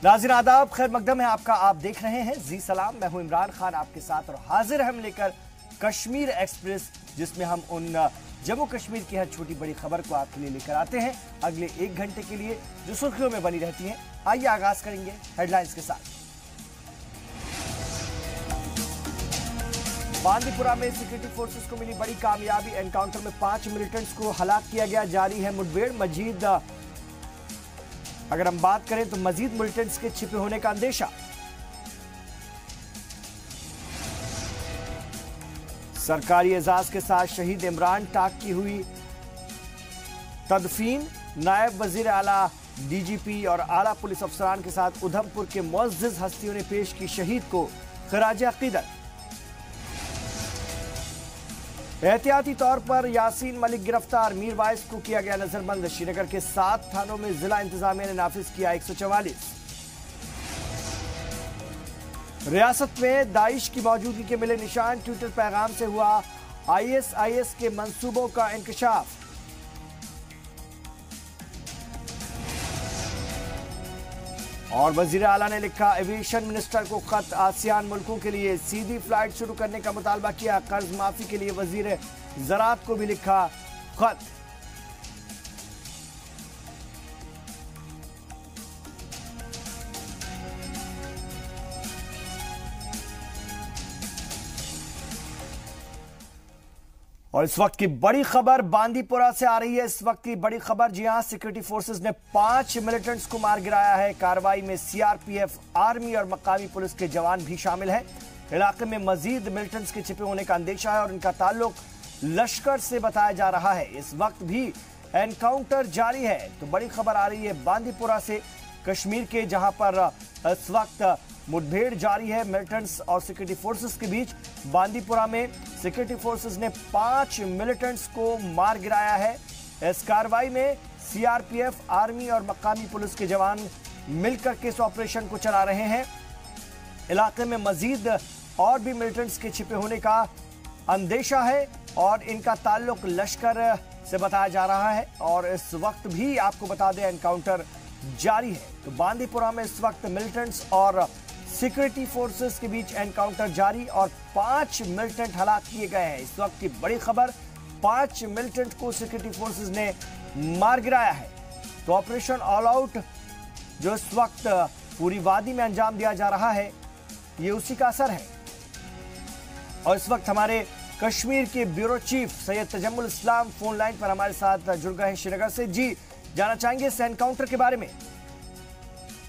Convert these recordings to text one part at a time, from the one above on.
नाज़रीन आदाब, खैर मकदम है आपका। आप देख रहे हैं जी सलाम। मैं हूं इमरान खान आपके साथ और हाजिर हम लेकर कश्मीर एक्सप्रेस, जिसमें हम उन जम्मू कश्मीर की हर छोटी बड़ी खबर को आपके लिए लेकर आते हैं अगले 1 घंटे के लिए, जो सुर्खियों में बनी रहती हैं। आइए आगाज करेंगे हेडलाइंस के साथ। बांदीपुरा में सिक्योरिटी फोर्सेस को मिली बड़ी कामयाबी। एनकाउंटर में 5 मिलिटेंट्स को हलाक किया गया। जारी है मुठभेड़। मजीद अगर हम बात करें तो मजीद मिलिटेंट्स के छिपे होने का अंदेशा। सरकारी एजाज के साथ शहीद इमरान टाक की हुई तदफीन। नायब वजीर आला, डीजीपी और आला पुलिस अफसरान के साथ उधमपुर के मुअज़्ज़िज़ हस्तियों ने पेश की शहीद को खराज अकीदत। एहतियाती तौर पर यासीन मलिक गिरफ्तार। मीर वाइस को किया गया नजरबंद। श्रीनगर के 7 थानों में जिला इंतजामिया ने नाफिज किया 144। रियासत में दाइश की मौजूदगी के मिले निशान। ट्विटर पैगाम से हुआ आईएसआईएस के मंसूबों का इंकशाफ। और वजीर आला ने लिखा एविएशन मिनिस्टर को खत। आसियान मुल्कों के लिए सीधी फ्लाइट शुरू करने का मुतालबा किया। कर्ज माफी के लिए वजीर ज़राअत को भी लिखा खत। और इस वक्त की बड़ी खबर बांदीपुरा से आ रही है। इस वक्त की बड़ी खबर, जी हां, सिक्योरिटी फोर्सेस ने 5 मिलिटेंट्स को मार गिराया है। कार्रवाई में सीआरपीएफ, आर्मी और मकामी पुलिस के जवान भी शामिल हैं। इलाके में मजीद मिलिटेंट्स के छिपे होने का अंदेशा है और इनका ताल्लुक लश्कर से बताया जा रहा है। इस वक्त भी एनकाउंटर जारी है। तो बड़ी खबर आ रही है बांदीपुरा से, कश्मीर के, जहां पर इस वक्त मुठभेड़ जारी है मिलिटेंट्स और सिक्योरिटी फोर्सेस के बीच। बांदीपुरा में सिक्योरिटी फोर्सेस ने 5 मिलिटेंट्स को मार गिराया है। इस कार्रवाई में सीआरपीएफ, आर्मी और मकामी पुलिस के जवान मिलकर के इस ऑपरेशन को चला रहे हैं। इलाके में मजीद और भी मिलिटेंट्स के छिपे होने का अंदेशा है और इनका ताल्लुक लश्कर से बताया जा रहा है। और इस वक्त भी आपको बता दें एनकाउंटर जारी है। तो बांदीपुरा में इस वक्त मिलिटेंट्स और सिक्योरिटी फोर्सेस के बीच एनकाउंटर जारी और 5 मिलिटेंट हलाक किए गए हैं। इस वक्त की बड़ी खबर, 5 मिलिटेंट को सिक्योरिटी फोर्सेस ने मार गिराया है। तो ऑपरेशन ऑल आउट जो इस वक्त पूरी वादी में अंजाम दिया जा रहा है, ये उसी का असर है। और इस वक्त हमारे कश्मीर के ब्यूरो चीफ सैयद तजम्मुल इस्लाम फोन लाइन पर हमारे साथ जुड़ गए हैं श्रीनगर से। जी, जानना चाहेंगे इस एनकाउंटर के बारे में।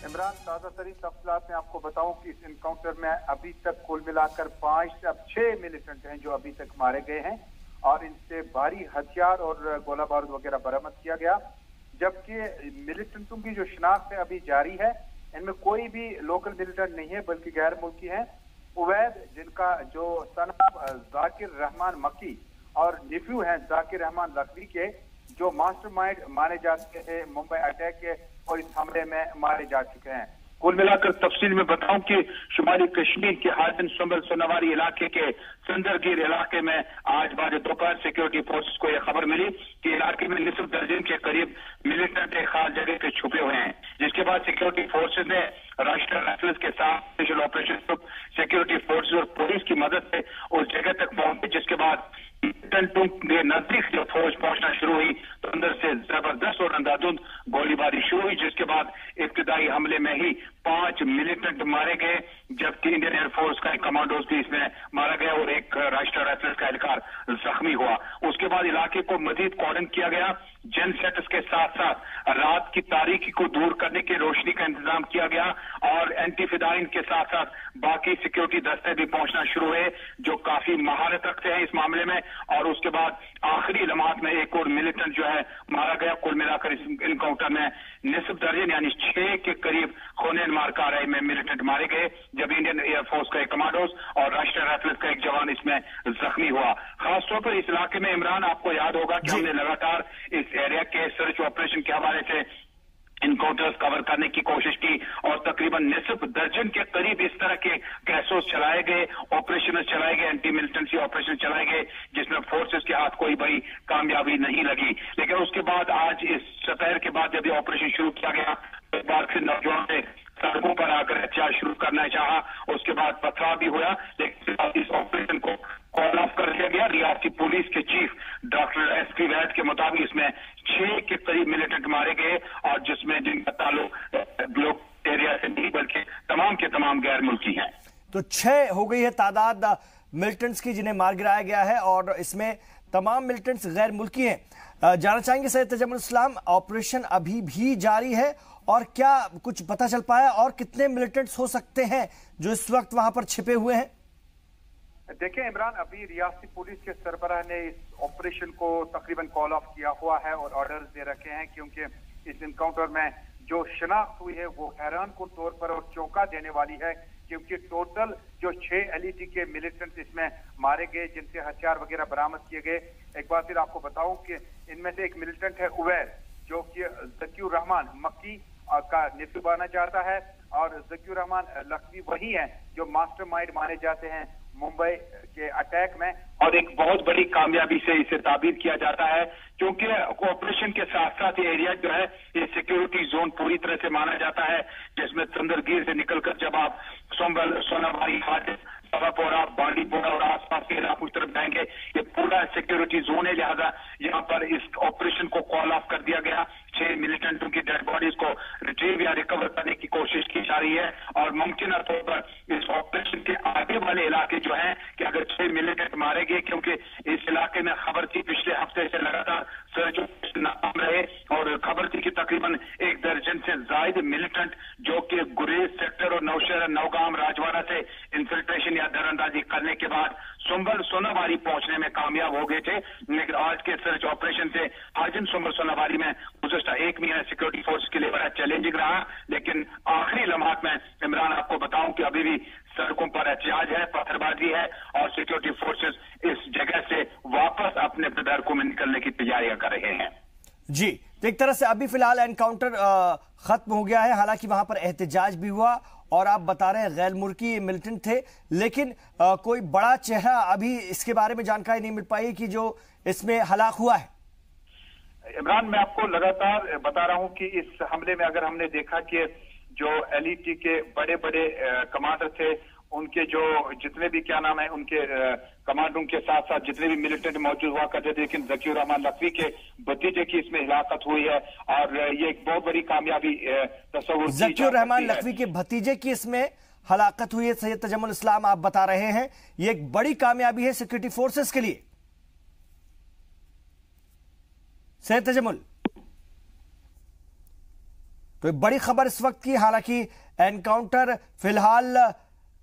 इमरान, ताजा तरीन तफसीलात में आपको बताऊं कि इस एनकाउंटर में अभी तक कुल मिलाकर 5 से अब 6 मिलिटेंट हैं जो अभी तक मारे गए हैं और इनसे भारी हथियार और गोला बारूद वगैरह बरामद किया गया। जबकि मिलिटेंटों की जो शिनाख्त है अभी जारी है। इनमें कोई भी लोकल मिलिटेंट नहीं है बल्कि गैर मुल्की हैं। उवैद, जिनका जो सन जाकिर रहमान मक्की और निफ्यू हैं जाकिर रहमान लखवी के, जो मास्टरमाइंड माने जाते थे मुंबई अटैक के और इस हमले में मारे जा चुके हैं। कुल मिलाकर तफसील में बताऊं कि शुमाली कश्मीर के हाजिन सुंबल सोनावारी इलाके के संदरगीर इलाके में आज बाद दोपहर सिक्योरिटी फोर्सेस को यह खबर मिली कि इलाके में निस्फ दर्जन के करीब मिलिटेंट एक खास जगह पे छुपे हुए हैं। जिसके बाद सिक्योरिटी फोर्सेस ने राष्ट्रीय राइफल्स के साथ special operation group, security forces और पुलिस की मदद से उस जगह तक पहुंचे। जिसके बाद मिलिटेंटों के नजदीक जब फौज पहुंचना शुरू हुई तो अंदर से जबरदस्त और अंधाधुंध गोलीबारी शुरू हुई। जिसके बाद इब्तिदाई हमले में ही 5 मिलिटेंट मारे गए, जबकि इंडियन एयरफोर्स का एक कमांडोज भी इसमें मारा गया और एक राष्ट्रीय राइफल्स का एहलकार जख्मी हुआ। उसके बाद इलाके को मजीद कॉर्डन किया गया। जन सेटर्स के साथ साथ रात की तारीकी को दूर करने की रोशनी का इंतजाम किया गया और एंटी फिदाइन के साथ साथ बाकी सिक्योरिटी दस्ते भी पहुंचना शुरू हुए जो काफी महारत रखते हैं इस मामले में। और उसके बाद आखिरी लम्हात में एक और मिलिटेंट जो है मारा गया। कुल मिलाकर इस एनकाउंटर में निस्फ दर्जन यानी 6 के करीब खून मार कार्रवाई में मिलिटेंट मारे गए, जब इंडियन एयरफोर्स का एक कमांडोज और राष्ट्रीय राइफल्स का एक जवान इसमें जख्मी हुआ। खासतौर पर इस इलाके में इमरान, आपको याद होगा कि हमने लगातार इस एरिया के सर्च ऑपरेशन के हवाले से इनकाउंटर्स कवर करने की कोशिश की और तकरीबन निस्फ दर्जन के करीब इस तरह के कैसोस चलाए गए, ऑपरेशन चलाए गए, एंटी मिलिटेंसी ऑपरेशन चलाए गए, जिसमें फोर्सेस के हाथ कोई बड़ी कामयाबी नहीं लगी। लेकिन उसके बाद आज इस दोपहर के बाद जब ये ऑपरेशन शुरू किया गया, एक बार फिर नौजवान ने सड़कों पर आकर एहतियात शुरू करना चाहा। उसके बाद पथराव भी हुआ, लेकिन इस ऑपरेशन को कॉल ऑफ कर दिया गया। रियासती पुलिस के चीफ डॉक्टर एसपी वैद के मुताबिक इसमें 6 के करीब मिलिटेंट मारे गए, और जिसमें जिनका ताल्लुक लोग एरिया से नहीं बल्कि तमाम के तमाम गैर मुल्की हैं। तो 6 हो गई है तादाद मिलिटेंट्स की जिन्हें मार गिराया गया है, और इसमें तमाम मिलिटेंट्स गैर मुल्की हैं। जानना चाहेंगे सैयद तजम्मुल इस्लाम, ऑपरेशन अभी भी जारी है और क्या कुछ पता चल पाया, और कितने मिलिटेंट्स हो सकते हैं जो इस वक्त वहां पर छिपे हुए हैं? देखिए इमरान, अभी रियासती पुलिस के सरबराह ने इस ऑपरेशन को तकरीबन कॉल ऑफ किया हुआ है और ऑर्डर्स दे रखे हैं, क्योंकि इस इनकाउंटर में जो शनाख्त हुई है वो हैरान कुन तौर पर और चौंका देने वाली है, क्योंकि टोटल जो 6 एलईटी के मिलिटेंट्स इसमें मारे गए, जिनसे हथियार वगैरह बरामद किए गए। एक बार फिर आपको बताऊं कि इनमें से एक मिलिटेंट है उवैर, जो कि ज़कीउर रहमान मक्की का नेफ्यू माना जाता है, और ज़कीउर रहमान लखवी वही है जो मास्टरमाइंड माने जाते हैं मुंबई के अटैक में। और एक बहुत बड़ी कामयाबी से इसे ताबीर किया जाता है, क्योंकि ऑपरेशन के साथ साथ ये एरिया जो है ये सिक्योरिटी जोन पूरी तरह से माना जाता है, जिसमें चंद्रगीर से निकलकर जब आप संभल, सोनाबारी, हाट, सवापोरा, बांडीपोरा और आसपास के इलाकों की तरफ जाएंगे, ये पूरा सिक्योरिटी जोन है। लिहाजा यहाँ पर इस ऑपरेशन को कॉल ऑफ कर दिया गया। 6 मिलिटेंटों की डेड बॉडीज को रिट्रीव या रिकवर करने की कोशिश की जा रही है, और मुमकिन तौर पर इस ऑपरेशन के आगे वाले इलाके जो हैं कि अगर 6 मिलिटेंट मारे गए, क्योंकि इस इलाके में खबर थी पिछले हफ्ते से लगातार सर्च ऑपरेशन नाकाम रहे, और खबर थी कि तकरीबन 1 दर्जन से ज्यादा मिलिटेंट जो कि गुरेज सेक्टर और नौशहर, नौगाम, राजवाड़ा से इंफिल्ट्रेशन या दरअंदाजी करने के बाद संभल, सोनाबारी पहुंचने में कामयाब हो गए थे। लेकिन आज के सर्च ऑपरेशन से हाजिन संभल, सोनाबारी में गुज़श्ता 1 महीना सिक्योरिटी फोर्स के लिए बड़ा चैलेंजिंग रहा, लेकिन आखिरी लम्हात में इमरान आपको बताऊं कि अभी भी सड़कों पर एहतियात है, पत्थरबाजी है, और सिक्योरिटी फोर्सेस इस जगह से वापस अपने प्रदर्शकों में निकलने की तैयारियां कर रहे हैं। जी, तो एक तरह से अभी फिलहाल एनकाउंटर खत्म हो गया है, हालांकि वहां पर एहतजाज भी हुआ, और आप बता रहे हैं गैर मुल्की मिलिटेंट थे, लेकिन कोई बड़ा चेहरा अभी इसके बारे में जानकारी नहीं मिल पाई कि जो इसमें हलाक हुआ है। इमरान, मैं आपको लगातार बता रहा हूं कि इस हमले में अगर हमने देखा कि जो एलईटी के बड़े बड़े कमांडर थे, उनके जो जितने भी क्या नाम है उनके कमांडरों के साथ साथ जितने भी मिलिटेंट मौजूद हुआ करते थे, लेकिन ज़कीउर रहमान लखवी के भतीजे की इसमें हिलाकत हुई है, और ये एक बहुत बड़ी कामयाबी तस्वुर। ज़कीउर रहमान लखवी के भतीजे की इसमें हलाकत हुई है, सैयद तजम्मुल इस्लाम आप बता रहे हैं, ये एक बड़ी कामयाबी है सिक्योरिटी फोर्सेस के लिए। सैयद तजम्मुल, तो बड़ी खबर इस वक्त की, हालांकि एनकाउंटर फिलहाल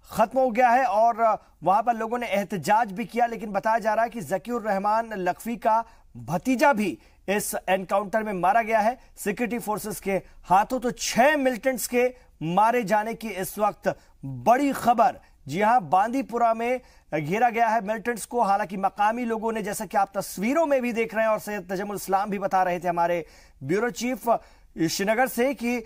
खत्म हो गया है और वहां पर लोगों ने एहतजाज भी किया, लेकिन बताया जा रहा है कि ज़कीउर रहमान लखवी का भतीजा भी इस एनकाउंटर में मारा गया है सिक्योरिटी फोर्सेस के हाथों। तो 6 मिलिटेंट्स के मारे जाने की इस वक्त बड़ी खबर। जी हां, बांदीपुरा में घेरा गया है मिलिटेंट्स को। हालांकि मकामी लोगों ने, जैसा कि आप तस्वीरों में भी देख रहे हैं और सैयद तजम्मुल इस्लाम भी बता रहे थे हमारे ब्यूरो चीफ श्रीनगर से, कि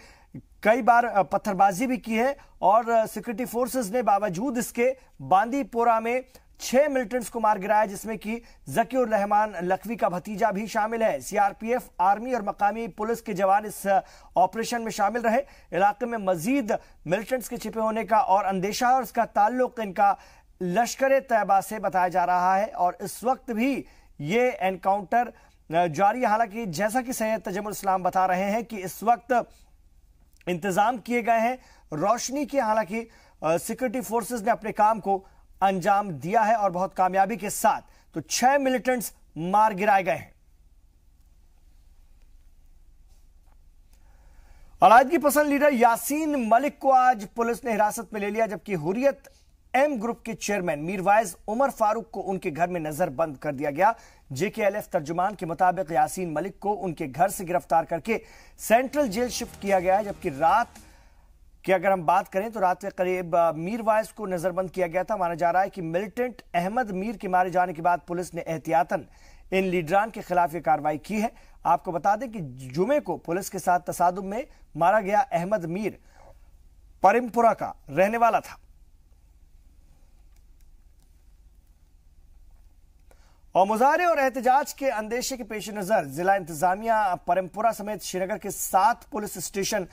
कई बार पत्थरबाजी भी की है, और सिक्योरिटी फोर्सेस ने बावजूद इसके बांदीपोरा में 6 मिलिटेंट्स को मार गिराया, जिसमें कि ज़कीउर रहमान लखवी का भतीजा भी शामिल है। सीआरपीएफ, आर्मी और मकामी पुलिस के जवान इस ऑपरेशन में शामिल रहे। इलाके में मजीद मिलिटेंट्स के छिपे होने का और अंदेशा है, और इसका ताल्लुक इनका लश्कर तैयबा से बताया जा रहा है, और इस वक्त भी ये एनकाउंटर जारी है। हालांकि जैसा कि सैयद तजम्मुल इस्लाम बता रहे हैं कि इस वक्त इंतजाम किए गए हैं रोशनी के, हालांकि सिक्योरिटी फोर्सेस ने अपने काम को अंजाम दिया है और बहुत कामयाबी के साथ। तो 6 मिलिटेंट्स मार गिराए गए हैं। अलायदगी पसंद लीडर यासीन मलिक को आज पुलिस ने हिरासत में ले लिया, जबकि हुर्रियत एम ग्रुप के चेयरमैन मीरवाइज उमर फारूक को उनके घर में नजरबंद कर दिया गया। जेकेएलएफ तर्जुमान के मुताबिक यासीन मलिक को उनके घर से गिरफ्तार करके सेंट्रल जेल शिफ्ट किया गया है, जबकि रात की अगर हम बात करें तो रात के करीब मीरवाइज को नजरबंद किया गया था। माना जा रहा है कि मिलिटेंट अहमद मीर के मारे जाने के बाद पुलिस ने एहतियातन इन लीडरान के खिलाफ ये कार्रवाई की है। आपको बता दें कि जुमे को पुलिस के साथ तसादुम में मारा गया अहमद मीर परिमपुरा का रहने वाला था। और मुजाहरे और एहतजाज के अंदेशे के पेश नजर जिला इंतजामिया परिमपुरा समेत श्रीनगर के 7 पुलिस स्टेशन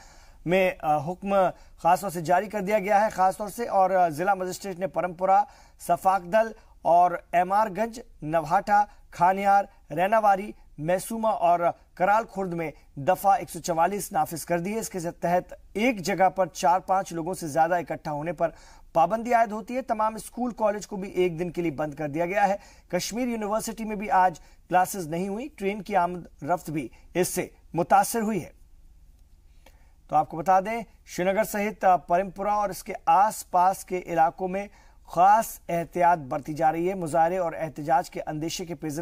में हुक्म खासतौर से जारी कर दिया गया है खासतौर से, और जिला मजिस्ट्रेट ने परमपुरा, सफाकदल और एमआरगंज, नवहाटा, खानियार, रैनावारी, मैसूमा और कराल खुर्द में दफा 144 नाफिज कर दी है। इसके तहत एक जगह पर 4-5 लोगों से ज्यादा इकट्ठा होने पर पाबंदी आयद होती है। तमाम स्कूल कॉलेज को भी एक दिन के लिए बंद कर दिया गया है। कश्मीर यूनिवर्सिटी में भी आज क्लासेस नहीं हुई। ट्रेन की आमद रफ्त भी इससे मुतासर हुई है। तो आपको बता दें, श्रीनगर सहित परमपुरा और इसके आसपास के इलाकों में खास एहतियात बरती जा रही है। मुजाहरे और एहतजाज के अंदेशे के पेश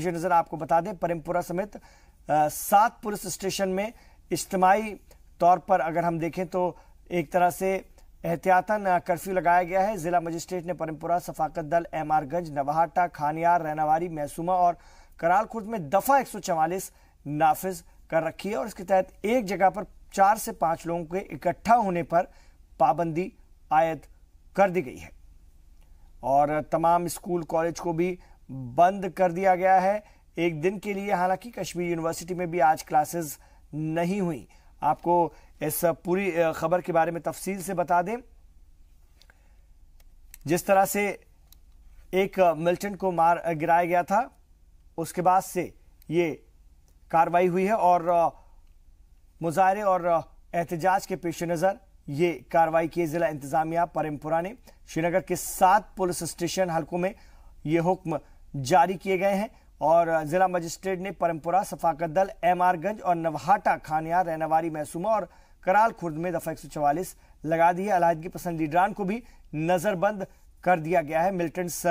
नजर आपको बता दें, परमपुरा समेत 7 पुलिस स्टेशन में इज्तिमाई तौर पर अगर हम देखें तो एक तरह से एहतियातन कर्फ्यू लगाया गया है। जिला मजिस्ट्रेट ने परमपुरा, सफाकत दल, एमआरगंज, नवाहाटा, खानियार, रैनावारी, मैसूमा और कराल खुर्द में दफा 144 नाफिज कर रखी है और इसके तहत एक जगह पर 4 से 5 लोगों के इकट्ठा होने पर पाबंदी आयद कर दी गई है और तमाम स्कूल कॉलेज को भी बंद कर दिया गया है एक दिन के लिए। हालांकि कश्मीर यूनिवर्सिटी में भी आज क्लासेस नहीं हुई। आपको इस पूरी खबर के बारे में तफसील से बता दें। जिस तरह से एक मिलिटेंट को मार गिराया गया था, उसके बाद से ये कार्रवाई हुई है और मुजाहरे और एहतजाज के पेश नजर ये कार्रवाई की। जिला इंतजामिया परमपुरा ने श्रीनगर के 7 पुलिस स्टेशन हलकों में ये हुक्म जारी किए गए हैं और जिला मजिस्ट्रेट ने परमपुरा, सफाकत दल, एमआरगंज और नवहाटा, खानियार, रैनावारी, मैसूमा और कराल खुर्द में दफा 144 लगा दी है। अलायदगी पसंद लीडरान को भी नजरबंद कर दिया गया है। मिलिटेंट्स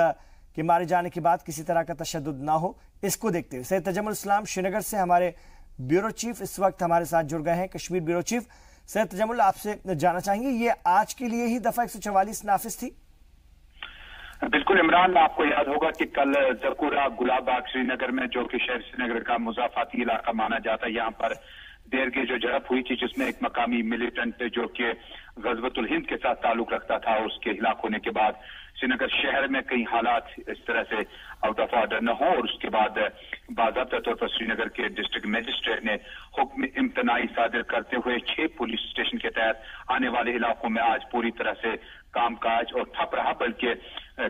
के मारे जाने के बाद किसी तरह का तशद्दुद ना हो, इसको देखते हुए। सैयद तजम्मुल इस्लाम श्रीनगर से हमारे ब्यूरो चीफ इस वक्त हमारे साथ जुड़ गए हैं। कश्मीर ब्यूरो चीफ सैयद तजम्मुल, आपसे जानना चाहेंगे, ये आज के लिए ही दफा 144 नाफिज थी? बिल्कुल इमरान, आपको याद होगा कि कल जकूरा, गुलाबबाग श्रीनगर में, जो कि शहर श्रीनगर का मुजाफाती इलाका माना जाता है, यहाँ पर देर की जो झड़प हुई थी जिसमें एक मकामी मिलिटेंट जो कि गजवतुल हिंद के साथ ताल्लुक रखता था, उसके हिलाक होने के बाद श्रीनगर शहर में कई हालात इस तरह से आउट ऑफ ऑर्डर न हो और उसके बाद बाज़ाब्ता तौर पर श्रीनगर के डिस्ट्रिक्ट मजिस्ट्रेट ने हुक्म इम्तनाई सादिर करते हुए 6 पुलिस स्टेशन के तहत आने वाले इलाकों में आज पूरी तरह से कामकाज और ठप रहा, बल्कि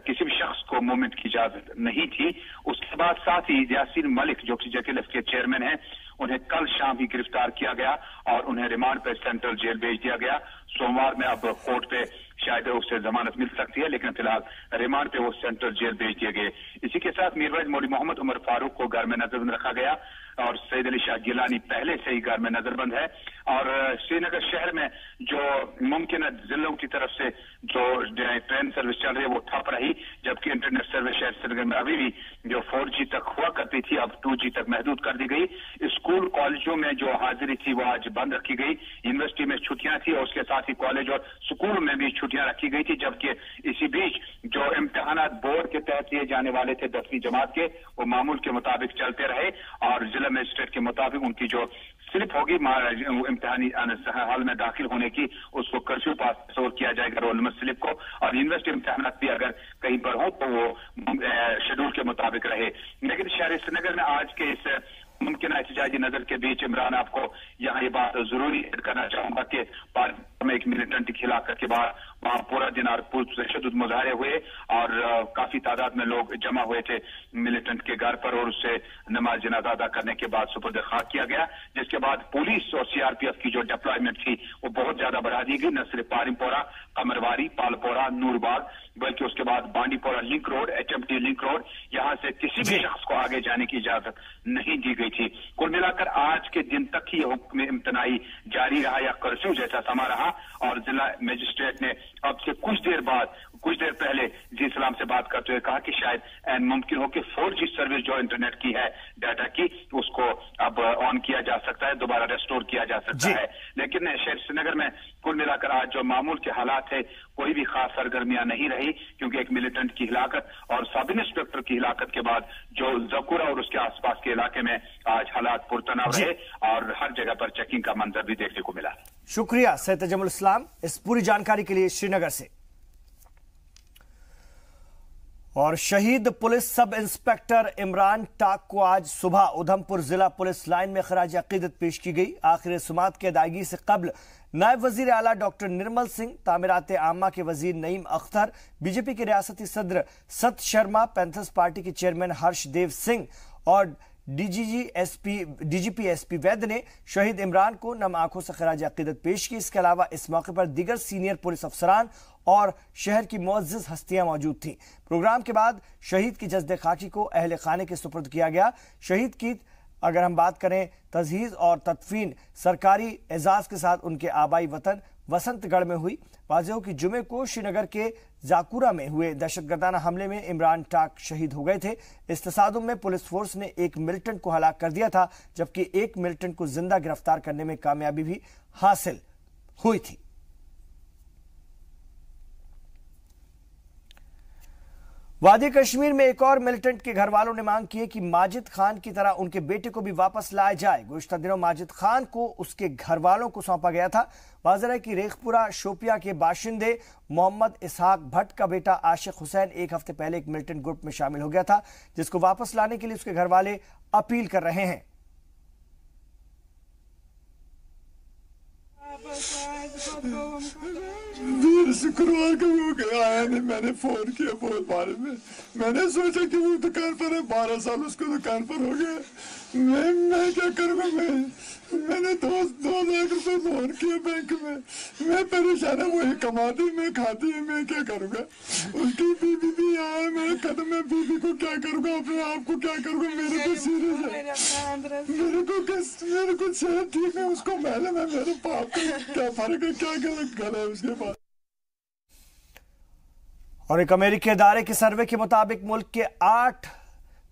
किसी भी शख्स को मूवमेंट की इजाजत नहीं थी। उसके बाद साथ ही यासीन मलिक जो कि जेकेएलएफ के चेयरमैन हैं, उन्हें कल शाम ही गिरफ्तार किया गया और उन्हें रिमांड पर सेंट्रल जेल भेज दिया गया। सोमवार में अब कोर्ट पे शायद उससे जमानत मिल सकती है, लेकिन फिलहाल रिमांड पे वो सेंट्रल जेल भेज दिए गए। इसी के साथ मीरवाइज मौलवी मोहम्मद उमर फारूक को घर में नजरबंद रखा गया और सैयद अली शाह गिलानी पहले से ही घर में नजरबंद है। और श्रीनगर शहर में जो मुमकिन जिलों की तरफ से जो ट्रेन सर्विस चल रही है वो ठप रही, जबकि इंटरनेट सर्विस शहर श्रीनगर में अभी भी जो 4G तक हुआ करती थी अब 2G तक महदूद कर दी गई। स्कूल कॉलेजों में जो हाजिरी थी वो आज बंद रखी गई। यूनिवर्सिटी में छुट्टियां थी और उसके साथ ही कॉलेज और स्कूल में भी छुट्टियां रखी गई थी, जबकि इसी बीच जो इम्तिहानात बोर्ड के तहत लिए जाने वाले थे 10वीं जमात के, वो मामूल के मुताबिक चलते रहे और जिला मजिस्ट्रेट के मुताबिक उनकी जो स्लिप होगी इम्तिहानी हॉल में दाखिल होने की, उसको कर्फ्यू पास किया जाएगा रोल नंबर स्लिप को, और यूनिवर्सिटी इम्तिहानात भी अगर कहीं पर हो तो वो शेड्यूल के मुताबिक रहे। लेकिन शहर श्रीनगर में आज के इस मुमकिन एहतजाजी नजर के बीच इमरान, आपको यहाँ ये बात जरूरी ऐड करना चाहूंगा कि पार्लियामेंट में एक मिलिटेंट की हिलाकत के बाद वहां पूरा दिन और पुरतशद्दुद मुजाहरे हुए और काफी तादाद में लोग जमा हुए थे मिलिटेंट के घर पर और उससे नमाज जनाजा अदा करने के बाद सुपुर्द खाक किया गया, जिसके बाद पुलिस और सीआरपीएफ की जो डिप्लॉयमेंट थी वो बहुत ज्यादा बढ़ा दी गई। न सिर्फ पारिमपोरा, कमरवारी, पालपोरा, नूरबाग, बल्कि उसके बाद Bandipora link road, HMT link road, यहाँ से किसी भी शख्स को आगे जाने की इजाजत नहीं दी गई थी। कुल मिलाकर आज के दिन तक ही हुक्म इम्तनाई जारी रहा या कर्फ्यू जैसा समा रहा और जिला मजिस्ट्रेट ने अब से कुछ देर पहले जी सलाम से बात करते हुए कहा कि शायद मुमकिन हो कि 4G सर्विस जो इंटरनेट की है डाटा की, उसको अब ऑन किया जा सकता है, दोबारा रेस्टोर किया जा सकता है। लेकिन शहर श्रीनगर में कुल मिलाकर आज जो मामूल के हालात है कोई भी खास सरगर्मियां नहीं रही, क्योंकि एक मिलिटेंट की हिलाकत और सब इंस्पेक्टर की हिलाकत के बाद जो जकूरा और उसके आसपास के इलाके में आज हालात पुरतनाव रहे और हर जगह पर चेकिंग का मंजर भी देखने को मिला। शुक्रिया सैयद तजम्मुल इस्लाम इस पूरी जानकारी के लिए श्रीनगर से। और शहीद पुलिस सब इंस्पेक्टर इमरान टाक को आज सुबह उधमपुर जिला पुलिस लाइन में खराज अकीदत पेश की गई। आखिर सुमात की अदायगी से कबल नायब वजीर आला डॉक्टर निर्मल सिंह, तामीरात आमा के वजीर नईम अख्तर, बीजेपी के रियासती सदर सत शर्मा, पैंथर्स पार्टी के चेयरमैन हर्षदेव सिंह और डीजीपी एसपी वैद ने शहीद इमरान को नम आंखों से खराज अकीदत पेश की। इसके अलावा इस मौके पर दीगर सीनियर पुलिस अफसरान और शहर की मुअज्जिज हस्तियां मौजूद थीं। प्रोग्राम के बाद शहीद की जज्दे खाकी को अहले खाने के सुपुर्द किया गया। शहीद की अगर हम बात करें तजहीज और तदफीन सरकारी एजाज के साथ उनके आबाई वतन वसंतगढ़ में हुई। वाज़ेह कि जुमे को श्रीनगर के जाकुरा में हुए दहशतगर्दाना हमले में इमरान टाक शहीद हो गए थे। इस तसादुम में पुलिस फोर्स ने एक मिलिटेंट को हलाक कर दिया था, जबकि एक मिलिटेंट को जिंदा गिरफ्तार करने में कामयाबी भी हासिल हुई थी। वादी कश्मीर में एक और मिलिटेंट के घर वालों ने मांग की है कि माजिद खान की तरह उनके बेटे को भी वापस लाया जाए। गुज़िश्ता दिनों माजिद खान को उसके घर वालों को सौंपा गया था। वाज़ेह है कि रेखपुरा शोपिया के बाशिंदे मोहम्मद इसहाक भट्ट का बेटा आशिक हुसैन एक हफ्ते पहले एक मिलिटेंट ग्रुप में शामिल हो गया था, जिसको वापस लाने के लिए उसके घर वाले अपील कर रहे हैं। शुक्रवार को वो आया नहीं, मैंने फोन किया बहुत बारे में। मैंने सोचा कि वो दुकान पर है, 12 साल उसको दुकान पर हो गया। मैं क्या करूँगा? मैंने 2 लाख रुपए लोन किया बैंक में। मैं परेशान है, वही कमाती मैं खाती है, मैं क्या करूँगा? उसकी बीबी भी आया, मैं कदम में बीबी को क्या करूँगा, अपने आप को क्या करूँगा? मेरे को सीरियस है, मेरे को सेहत ठीक है, उसको मालूम है मेरे पाप का क्या फर्क है, क्या गलत है उसके पास। और एक अमेरिकी इदारे के सर्वे के मुताबिक मुल्क के 8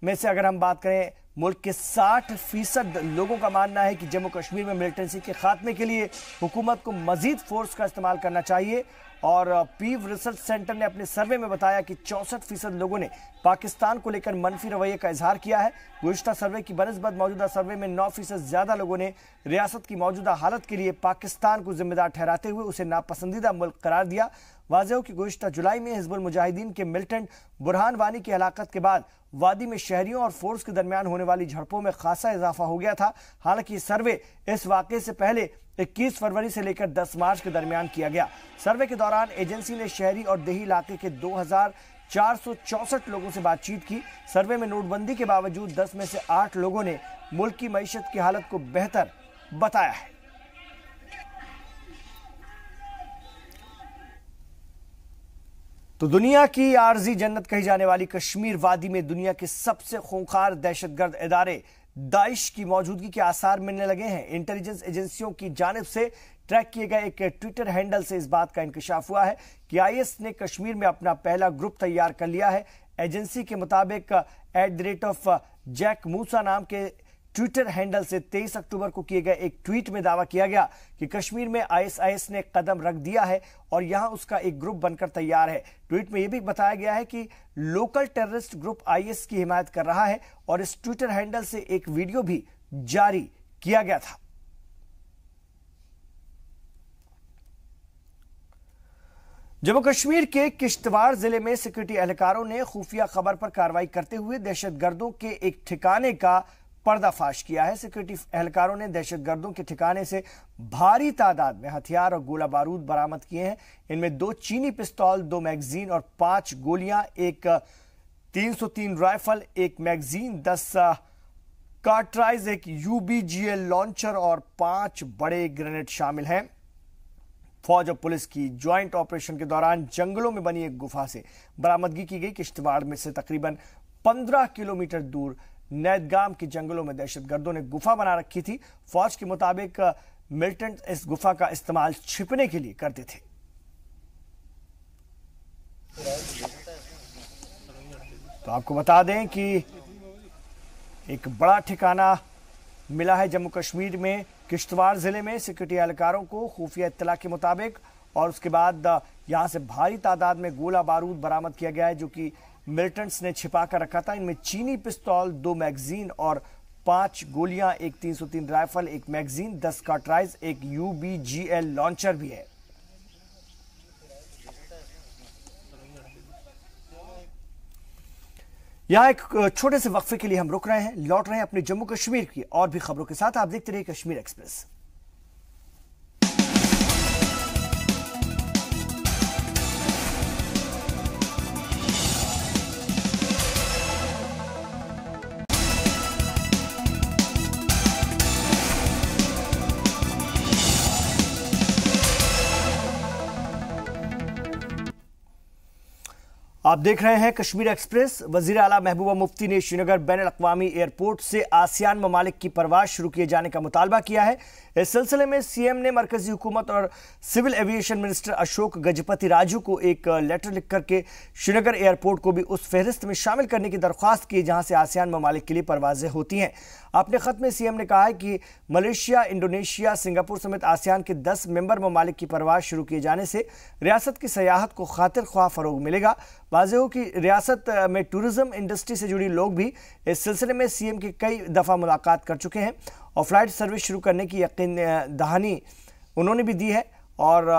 में से अगर हम बात करें, मुल्क के 60% लोगों का मानना है कि जम्मू कश्मीर में मिलिटेंसी के खात्मे के लिए हुकूमत को मजीद फोर्स का इस्तेमाल करना चाहिए। और पीव रिसर्च सेंटर ने अपने सर्वे में बताया कि 64% लोगों ने पाकिस्तान को लेकर मनफी रवैये का इजहार किया है। गुज़िश्ता सर्वे की बनस्बत मौजूदा सर्वे में 9% ज्यादा लोगों ने रियासत की मौजूदा हालत के लिए पाकिस्तान को जिम्मेदार ठहराते हुए उसे नापसंदीदा मुल्क करार दिया। वाज़ेह कि गुज़िश्ता जुलाई में हिज़्बुल मुजाहिदीन के मिलिटेंट बुरहान वानी की हलाकत के बाद वादी में शहरियों और फोर्स के दरमियान होने वाली झड़पों में खासा इजाफा हो गया था। हालांकि सर्वे इस वाक़े से पहले 21 फरवरी से लेकर 10 मार्च के दरमियान किया गया। सर्वे के दौरान एजेंसी ने शहरी और देही इलाके के 2464 लोगों से बातचीत की। सर्वे में नोटबंदी के बावजूद 10 में से 8 लोगों ने मुल्क की मईशत की हालत को बेहतर बताया है। तो दुनिया की आरजी जन्नत कही जाने वाली कश्मीर वादी में दुनिया के सबसे खूंखार दहशतगर्द इदारे दाइश की मौजूदगी के आसार मिलने लगे हैं। इंटेलिजेंस एजेंसियों की जानिब से ट्रैक किए गए एक ट्विटर हैंडल से इस बात का इंकशाफ हुआ है कि आईएस ने कश्मीर में अपना पहला ग्रुप तैयार कर लिया है। एजेंसी के मुताबिक @जैक मूसा नाम के ट्विटर हैंडल से 23 अक्टूबर को किए गए एक ट्वीट में दावा किया गया कि कश्मीर में आईएसआईएस ने कदम रख दिया है और यहां उसका एक ग्रुप बनकर तैयार है। ट्वीट में यह भी बताया गया है कि लोकल टेररिस्ट ग्रुप आईएस की हिमायत कर रहा है और इस ट्विटर हैंडल से एक वीडियो भी जारी किया गया था। जम्मू कश्मीर के किश्तवाड़ जिले में सिक्योरिटी एहलकारों ने खुफिया खबर पर कार्रवाई करते हुए दहशतगर्दों के एक ठिकाने का पर्दाफाश किया है। सिक्योरिटी एहलकारों ने दहशतगर्दों के ठिकाने से भारी तादाद में हथियार और गोला बारूद बरामद किए हैं। इनमें 2 चीनी पिस्तौल, 2 मैगजीन और 5 गोलियां, एक 303 राइफल, एक मैगजीन, 10 कार्ट्राइज, एक UBGL लॉन्चर और 5 बड़े ग्रेनेड शामिल हैं। फौज और पुलिस की ज्वाइंट ऑपरेशन के दौरान जंगलों में बनी एक गुफा से बरामदगी की गई। किश्तवाड़ में से तकरीबन 15 किलोमीटर दूर नैदगाम के जंगलों में दहशतगर्दों ने गुफा बना रखी थी। फौज के मुताबिक मिलिटेंट इस गुफा का इस्तेमाल छिपने के लिए करते थे। तो आपको बता दें कि एक बड़ा ठिकाना मिला है जम्मू कश्मीर में किश्तवाड़ जिले में सिक्योरिटी एहलकारों को खुफिया इत्तला के मुताबिक, और उसके बाद यहां से भारी तादाद में गोला बारूद बरामद किया गया है जो कि मिलिटेंट्स ने छिपा कर रखा था। इनमें चीनी पिस्तौल, 2 मैगजीन और 5 गोलियां, एक 303 राइफल, एक मैगजीन, 10 कार्ट्राइज, एक UBGL लॉन्चर भी है। यहाँ एक छोटे से वक्फे के लिए हम रुक रहे हैं, लौट रहे हैं अपने जम्मू कश्मीर की और भी खबरों के साथ। आप देखते रहिए कश्मीर एक्सप्रेस। आप देख रहे हैं कश्मीर एक्सप्रेस। वजीर आला महबूबा मुफ्ती ने श्रीनगर बैनुल-अक़वामी एयरपोर्ट से आसियान ममालिक की परवाज शुरू किए जाने का मुतालबा किया है। इस सिलसिले में सीएम ने मरकजी हुकूमत और civil aviation minister Ashok Gajapati Raju को एक लेटर लिख करके श्रीनगर एयरपोर्ट को भी उस फहरिस्त में शामिल करने की दरख्वास्त की जहां से आसियान ममालिक के लिए परवाजें होती हैं। अपने खत में सीएम ने कहा है कि मलेशिया, इंडोनेशिया, सिंगापुर समेत आसियान के 10 मेंबर ममालिक की परवाज शुरू किए जाने से रियासत की सयाहत को खातिर ख्वाह फरोग मिलेगा। वाज़ेह हो कि रियासत में टूरिज्म इंडस्ट्री से जुड़ी लोग भी इस सिलसिले में सीएम की कई दफ़ा मुलाकात कर चुके हैं और फ्लाइट सर्विस शुरू करने की यकीन दहानी उन्होंने भी दी है और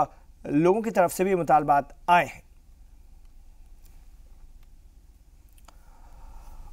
लोगों की तरफ से भी मुतालबात आए हैं।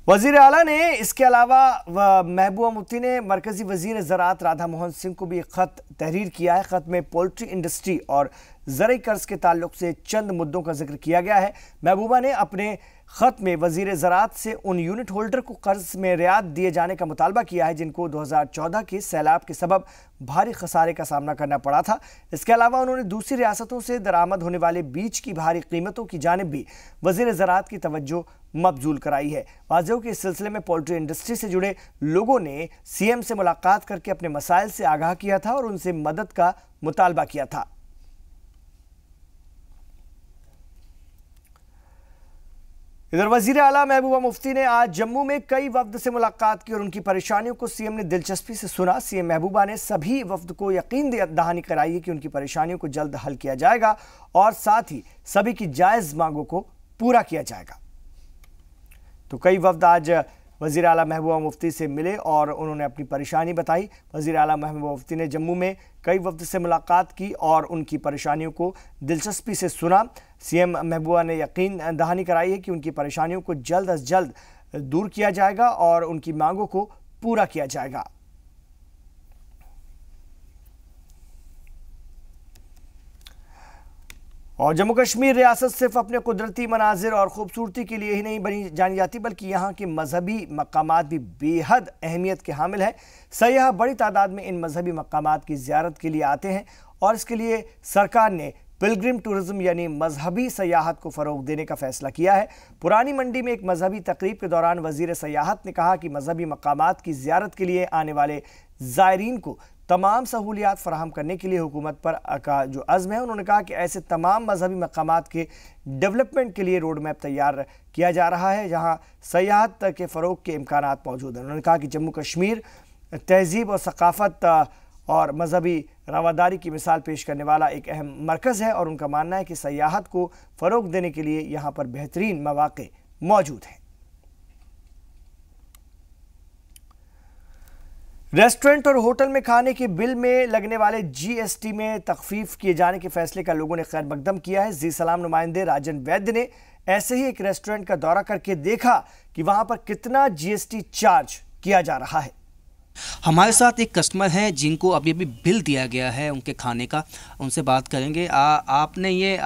वजीर आला ने इसके अलावा महबूबा मुफ्ती ने मरकजी वजीर ज़राअत राधा मोहन सिंह को भी एक ख़त तहरीर किया है। ख़त में पोल्ट्री इंडस्ट्री और ज़रई कर्ज के ताल्लुक से चंद मुद्दों का जिक्र किया गया है। महबूबा ने अपने ख़त में वजीर ज़राअत से उन यूनिट होल्डर को कर्ज में रियायत दिए जाने का मुतालबा किया है जिनको 2014 के सैलाब के सबब भारी खसारे का सामना करना पड़ा था। इसके अलावा उन्होंने दूसरी रियासतों से दरामद होने वाले बीज की भारी कीमतों की जानिब भी वजीर ज़राअत की तवज्जो मबजूल कराई है। वाज़ेह हो कि इस सिलसिले में पोल्ट्री इंडस्ट्री से जुड़े लोगों ने सीएम से मुलाकात करके अपने मसाइल से आगाह किया था और उनसे मदद का मुतालबा किया था। इधर वजीर आला महबूबा मुफ्ती ने आज जम्मू में कई वफ्द से मुलाकात की और उनकी परेशानियों को सीएम ने दिलचस्पी से सुना। सीएम महबूबा ने सभी वफ्द को यकीन दहानी कराई है कि उनकी परेशानियों को जल्द हल किया जाएगा और साथ ही सभी की जायज मांगों को पूरा किया जाएगा। तो कई वफ्द आज वज़ीर आला महबूबा मुफ्ती से मिले और उन्होंने अपनी परेशानी बताई। वज़ीर आला महबूबा मुफ्ती ने जम्मू में कई वफ्द से मुलाकात की और उनकी परेशानियों को दिलचस्पी से सुना। सीएम महबूबा ने यकीन दहानी कराई है कि उनकी परेशानियों को जल्द अज जल्द दूर किया जाएगा और उनकी मांगों को पूरा किया जाएगा। और जम्मू कश्मीर रियासत सिर्फ अपने कुदरती मनाजिर और खूबसूरती के लिए ही नहीं बनी जानी जाती बल्कि यहाँ के मजहबी मकामात भी बेहद अहमियत के हामिल हैं। सयाह बड़ी तादाद में इन मजहबी मकामात की ज़ियारत के लिए आते हैं और इसके लिए सरकार ने पिलग्रिम टूरिज्म यानी मजहबी सयाहत को फ़रोग देने का फैसला किया है। पुरानी मंडी में एक मजहबी तकरीब के दौरान वज़ीर सयाहत ने कहा कि मजहबी मकामात की ज़ियारत के लिए आने वाले ज़ायरीन को तमाम सहूलियात फराहम करने के लिए हुकूमत पर का जो अज़्म है, उन्होंने कहा कि ऐसे तमाम मजहबी मकामात के डेवलपमेंट के लिए रोड मैप तैयार किया जा रहा है जहां सयाहत के फ़रोग के इम्कानात मौजूद हैं। उन्होंने कहा कि जम्मू कश्मीर तहजीब और सकाफ़त और मजहबी रवादारी की मिसाल पेश करने वाला एक अहम मरकज़ है और उनका मानना है कि सयाहत को फ़रोग देने के लिए यहाँ पर बेहतरीन मौक़े मौजूद हैं। रेस्टोरेंट और होटल में खाने के बिल में लगने वाले जीएसटी में तखफीफ किए जाने के फैसले का लोगों ने खैर मकदम किया है। जी सलाम नुमाइंदे राजन वैद्य ने ऐसे ही एक रेस्टोरेंट का दौरा करके देखा कि वहां पर कितना जीएसटी चार्ज किया जा रहा है। हमारे साथ एक कस्टमर हैं जिनको अभी बिल दिया गया है उनके खाने का, उनसे बात करेंगे। आपने ये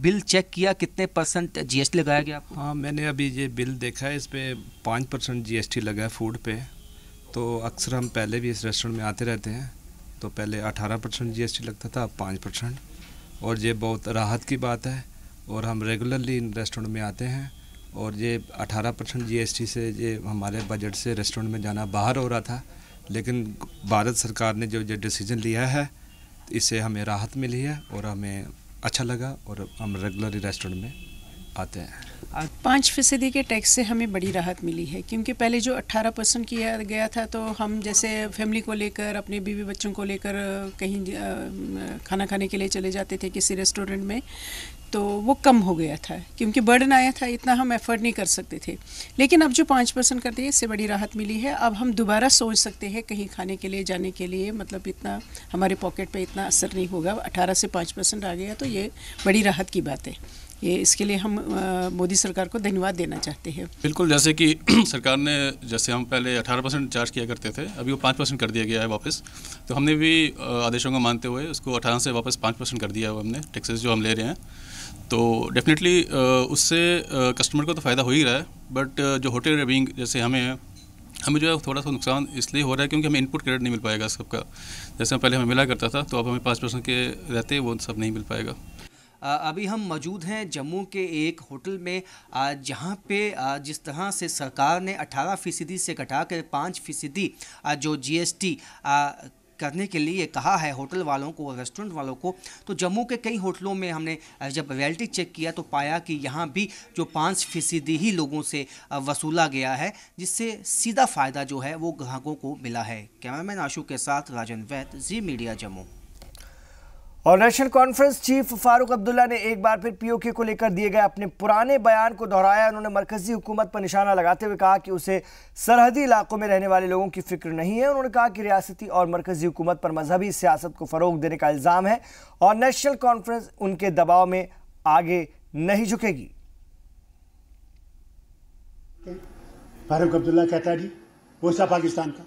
बिल चेक किया, कितने % जीएसटी लगाया गया आपको? हाँ, मैंने अभी ये बिल देखा है, इस पर 5% जीएसटी लगा है फूड पे। तो अक्सर हम पहले भी इस रेस्टोरेंट में आते रहते हैं, तो पहले 18% जीएसटी लगता था, अब 5%, और ये बहुत राहत की बात है। और हम रेगुलरली इन रेस्टोरेंट में आते हैं और ये 18% जीएसटी से ये हमारे बजट से रेस्टोरेंट में जाना बाहर हो रहा था, लेकिन भारत सरकार ने जो ये डिसीजन लिया है इससे हमें राहत मिली है और हमें अच्छा लगा और हम रेगुलरली रेस्टोरेंट में आते हैं। 5% के टैक्स से हमें बड़ी राहत मिली है, क्योंकि पहले जो 18% किया गया था तो हम जैसे फैमिली को लेकर, अपने बीवी बच्चों को लेकर कहीं खाना खाने के लिए चले जाते थे किसी रेस्टोरेंट में, तो वो कम हो गया था क्योंकि बर्डन आया था, इतना हम एफर्ट नहीं कर सकते थे। लेकिन अब जो 5% कर दिए, इससे बड़ी राहत मिली है। अब हम दोबारा सोच सकते हैं कहीं खाने के लिए जाने के लिए, मतलब इतना हमारे पॉकेट पे इतना असर नहीं होगा। 18 से 5% आ गया तो ये बड़ी राहत की बात है। ये इसके लिए हम मोदी सरकार को धन्यवाद देना चाहते हैं। बिल्कुल, जैसे कि सरकार ने, जैसे हम पहले 18% चार्ज किया करते थे, अभी वो 5% कर दिया गया है वापस। तो हमने भी आदेशों को मानते हुए उसको 18 से वापस 5% कर दिया है हमने, टैक्सेस जो हम ले रहे हैं। तो डेफिनेटली उससे कस्टमर को तो फ़ायदा हो ही रहा है, बट जो होटल रेविंग जैसे हमें जो है थोड़ा सा नुकसान इसलिए हो रहा है क्योंकि हमें इनपुट क्रेडिट नहीं मिल पाएगा सबका। जैसे पहले हमें मिला करता था, तो अब हमें 5% के रहते वो सब नहीं मिल पाएगा। अभी हम मौजूद हैं जम्मू के एक होटल में, जहां पे जिस तरह से सरकार ने 18% से घटाकर 5% जो GST करने के लिए कहा है होटल वालों को और रेस्टोरेंट वालों को, तो जम्मू के कई होटलों में हमने जब रियलिटी चेक किया तो पाया कि यहाँ भी जो 5% ही लोगों से वसूला गया है, जिससे सीधा फ़ायदा जो है वो ग्राहकों को मिला है। कैमरामैन आशु के साथ राजन वैद, जी मीडिया जम्मू। और national conference chief Farooq Abdullah ने एक बार फिर POK को लेकर दिए गए अपने पुराने बयान को दोहराया। उन्होंने मरकजी हुकूमत पर निशाना लगाते हुए कहा कि उसे सरहदी इलाकों में रहने वाले लोगों की फिक्र नहीं है। उन्होंने कहा कि रियासती और मरकजी हुकूमत पर मजहबी सियासत को फरोग देने का इल्ज़ाम है और नेशनल कॉन्फ्रेंस उनके दबाव में आगे नहीं झुकेगी। फारूक अब्दुल्ला कहता है जी वो हिस्सा पाकिस्तान का,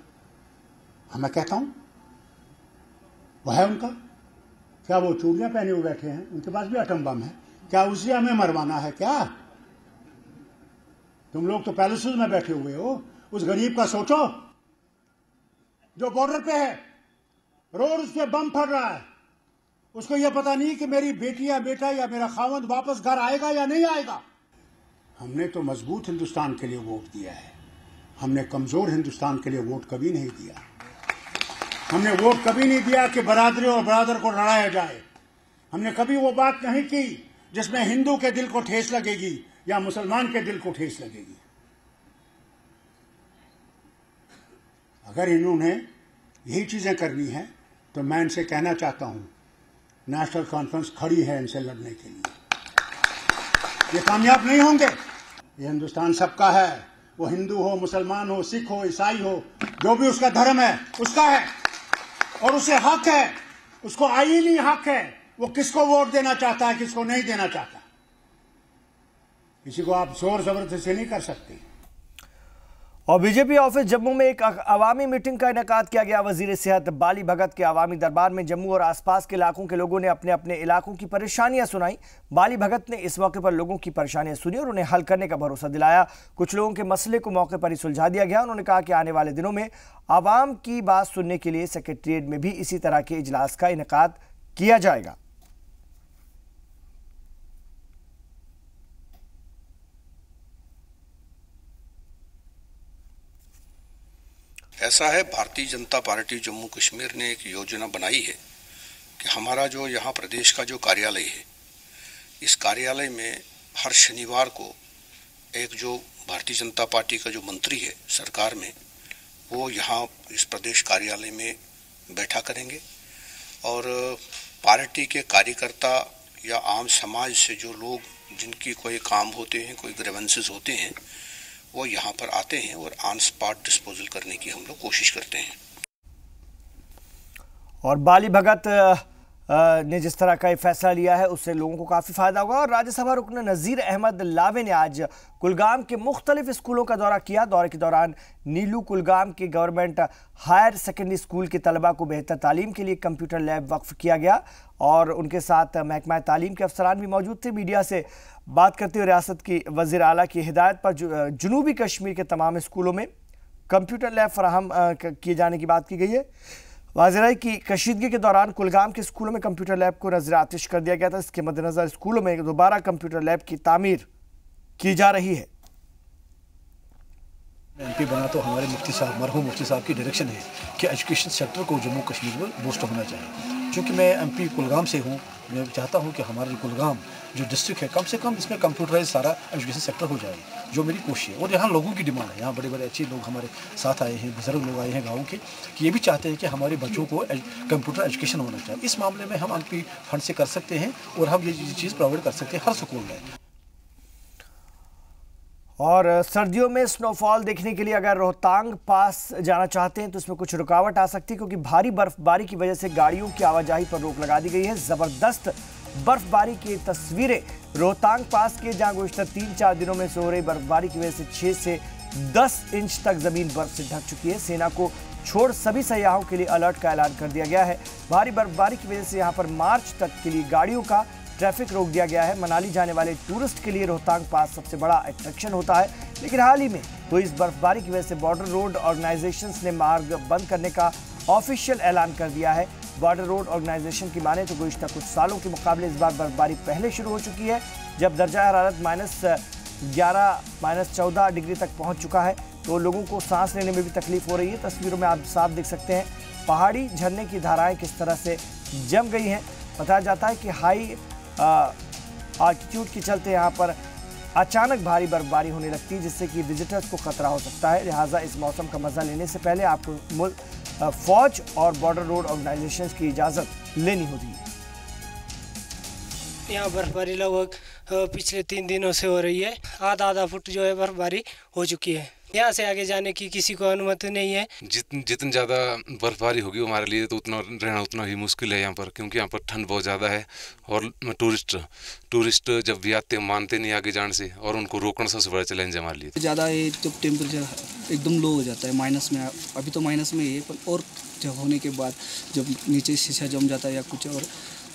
मैं कहता हूं वो है उनका। क्या वो चूड़ियां पहने हुए बैठे हैं? उनके पास भी एटम बम है। क्या उसे हमें मरवाना है क्या? तुम लोग तो पैलेसेस में बैठे हुए हो। उस गरीब का सोचो जो बॉर्डर पे है, रोज उस पे बम फट रहा है, उसको यह पता नहीं कि मेरी बेटी या बेटा या मेरा खावंद वापस घर आएगा या नहीं आएगा। हमने तो मजबूत हिंदुस्तान के लिए वोट दिया है, हमने कमजोर हिंदुस्तान के लिए वोट कभी नहीं दिया। हमने वोट कभी नहीं दिया कि बरादरी और बरादर को लड़ाया जाए। हमने कभी वो बात नहीं की जिसमें हिंदू के दिल को ठेस लगेगी या मुसलमान के दिल को ठेस लगेगी। अगर इन्होंने यही चीजें करनी है तो मैं इनसे कहना चाहता हूं, नेशनल कॉन्फ्रेंस खड़ी है इनसे लड़ने के लिए। ये कामयाब नहीं होंगे। ये हिंदुस्तान सबका है, वो हिंदू हो, मुसलमान हो, सिख हो, ईसाई हो, जो भी उसका धर्म है उसका है और उसे हक है, उसको आईनी हक है वो किसको वोट देना चाहता है, किसको नहीं देना चाहता। किसी को आप जोर जबरदस्ती नहीं कर सकते। और बीजेपी ऑफिस जम्मू में एक अवामी मीटिंग का इनेकाद किया गया। वजीर सेहत बाली भगत के अवामी दरबार में जम्मू और आसपास के इलाकों के लोगों ने अपने अपने इलाकों की परेशानियां सुनाई। बाली भगत ने इस मौके पर लोगों की परेशानियां सुनी और उन्हें हल करने का भरोसा दिलाया। कुछ लोगों के मसले को मौके पर ही सुलझा दिया गया। उन्होंने कहा कि आने वाले दिनों में आवाम की बात सुनने के लिए सेक्रेटेरिएट में भी इसी तरह के इजलास का इनेकाद किया जाएगा। ऐसा है, भारतीय जनता पार्टी जम्मू कश्मीर ने एक योजना बनाई है कि हमारा जो यहाँ प्रदेश का जो कार्यालय है, इस कार्यालय में हर शनिवार को एक जो भारतीय जनता पार्टी का जो मंत्री है सरकार में, वो यहाँ इस प्रदेश कार्यालय में बैठा करेंगे और पार्टी के कार्यकर्ता या आम समाज से जो लोग जिनकी कोई काम होते हैं, कोई ग्रीवेंसेस होते हैं, वो यहाँ पर आते हैं और ऑन स्पॉट डिस्पोजल करने की हम लोग कोशिश करते हैं। और बाली भगत ने जिस तरह का फैसला लिया है उससे लोगों को काफ़ी फायदा होगा। और राज्यसभा रुकन नज़ीर अहमद लावे ने आज कुलगाम के मुख्तलिफ स्कूलों का दौरा किया। दौरे के दौरान नीलू कुलगाम के गवर्नमेंट हायर सेकेंडरी स्कूल के तलबा को बेहतर तालीम के लिए कंप्यूटर लैब वक्फ किया गया और उनके साथ महकमा तालीम के अफसरान भी मौजूद थे। मीडिया से बात करते हुए रियासत की वज़ीर आला की हिदायत पर जुनूबी कश्मीर के तमाम स्कूलों में कंप्यूटर लैब फराहम किए जाने की बात की गई है। वाज़ेह की कशीदगी के दौरान कुलगाम के स्कूलों में कंप्यूटर लैब को नजर आतिश कर दिया गया था। इसके मद्देनजर स्कूलों में दोबारा कंप्यूटर लैब की तामीर की जा रही है। MP बना तो हमारे मुफ्ती साहब, मरहूम मुफ्ती साहब की डायरेक्शन है कि एजुकेशन सेक्टर को जम्मू कश्मीर में बूस्ट होना चाहिए। क्योंकि मैं MP कुलगाम से हूँ, मैं चाहता हूँ कि हमारा जो कुलगाम जो डिस्ट्रिक्ट है, कम से कम इसमें कंप्यूटराइज सारा एजुकेशन सेक्टर हो जाए, जो मेरी कोशिश है। और यहाँ लोगों की डिमांड है, यहाँ बड़े बड़े अच्छे लोग हमारे साथ आए हैं, बुजुर्ग लोग आए हैं गाँव के, कि ये भी चाहते हैं कि हमारे बच्चों को कंप्यूटर एजुकेशन होना चाहिए। इस मामले में हम MP फंड से कर सकते हैं और हम ये चीज़ प्रोवाइड कर सकते हैं हर स्कूल में। और सर्दियों में स्नोफॉल देखने के लिए अगर रोहतांग पास जाना चाहते हैं तो इसमें कुछ रुकावट आ सकती है, क्योंकि भारी बर्फबारी की वजह से गाड़ियों की आवाजाही पर रोक लगा दी गई है। ज़बरदस्त बर्फबारी की तस्वीरें रोहतांग पास के, जहां गुज़िश्ता 3-4 दिनों में से हो रही बर्फबारी की वजह से 6 से 10 इंच तक जमीन बर्फ से ढक चुकी है। सेना को छोड़ सभी सयाहों के लिए अलर्ट का ऐलान कर दिया गया है। भारी बर्फबारी की वजह से यहां पर मार्च तक के लिए गाड़ियों का ट्रैफिक रोक दिया गया है। मनाली जाने वाले टूरिस्ट के लिए रोहतांग पास सबसे बड़ा अट्रैक्शन होता है, लेकिन हाल ही में हुई इस बर्फबारी की वजह से बॉर्डर रोड ऑर्गेनाइजेशंस ने मार्ग बंद करने का ऑफिशियल ऐलान कर दिया है। बॉर्डर रोड ऑर्गेनाइजेशन की माने तो गुज़िश्ता कुछ सालों के मुकाबले इस बार बर्फबारी पहले शुरू हो चुकी है, जब दर्जा हरारत -11, -14 डिग्री तक पहुंच चुका है, तो लोगों को सांस लेने में भी तकलीफ हो रही है। तस्वीरों में आप साफ देख सकते हैं पहाड़ी झरने की धाराएं किस तरह से जम गई हैं। बताया जाता है कि हाई आल्टीट्यूड के चलते यहाँ पर अचानक भारी बर्फबारी होने लगती है, जिससे कि विजिटर्स को खतरा हो सकता है। लिहाजा इस मौसम का मजा लेने से पहले आपको फौज और बॉर्डर रोड ऑर्गेनाइजेशंस की इजाज़त लेनी होती है। यहाँ बर्फबारी लगभग पिछले 3 दिनों से हो रही है। आधा फुट जो है बर्फबारी हो चुकी है। यहाँ से आगे जाने की किसी को अनुमति नहीं है। जितनी ज़्यादा बर्फबारी होगी हमारे लिए तो उतना रहना उतना ही मुश्किल है यहाँ पर, क्योंकि यहाँ पर ठंड बहुत ज़्यादा है और टूरिस्ट जब भी आते हैं मानते नहीं आगे जाने से, और उनको रोकना सबसे बड़ा चैलेंज है हमारे लिए। ज़्यादा ये जब टेम्परेचर एकदम लो हो जाता है, माइनस में, अभी तो माइनस में ही है, पर और जब होने के बाद जब नीचे शीशा जम जाता है या कुछ और,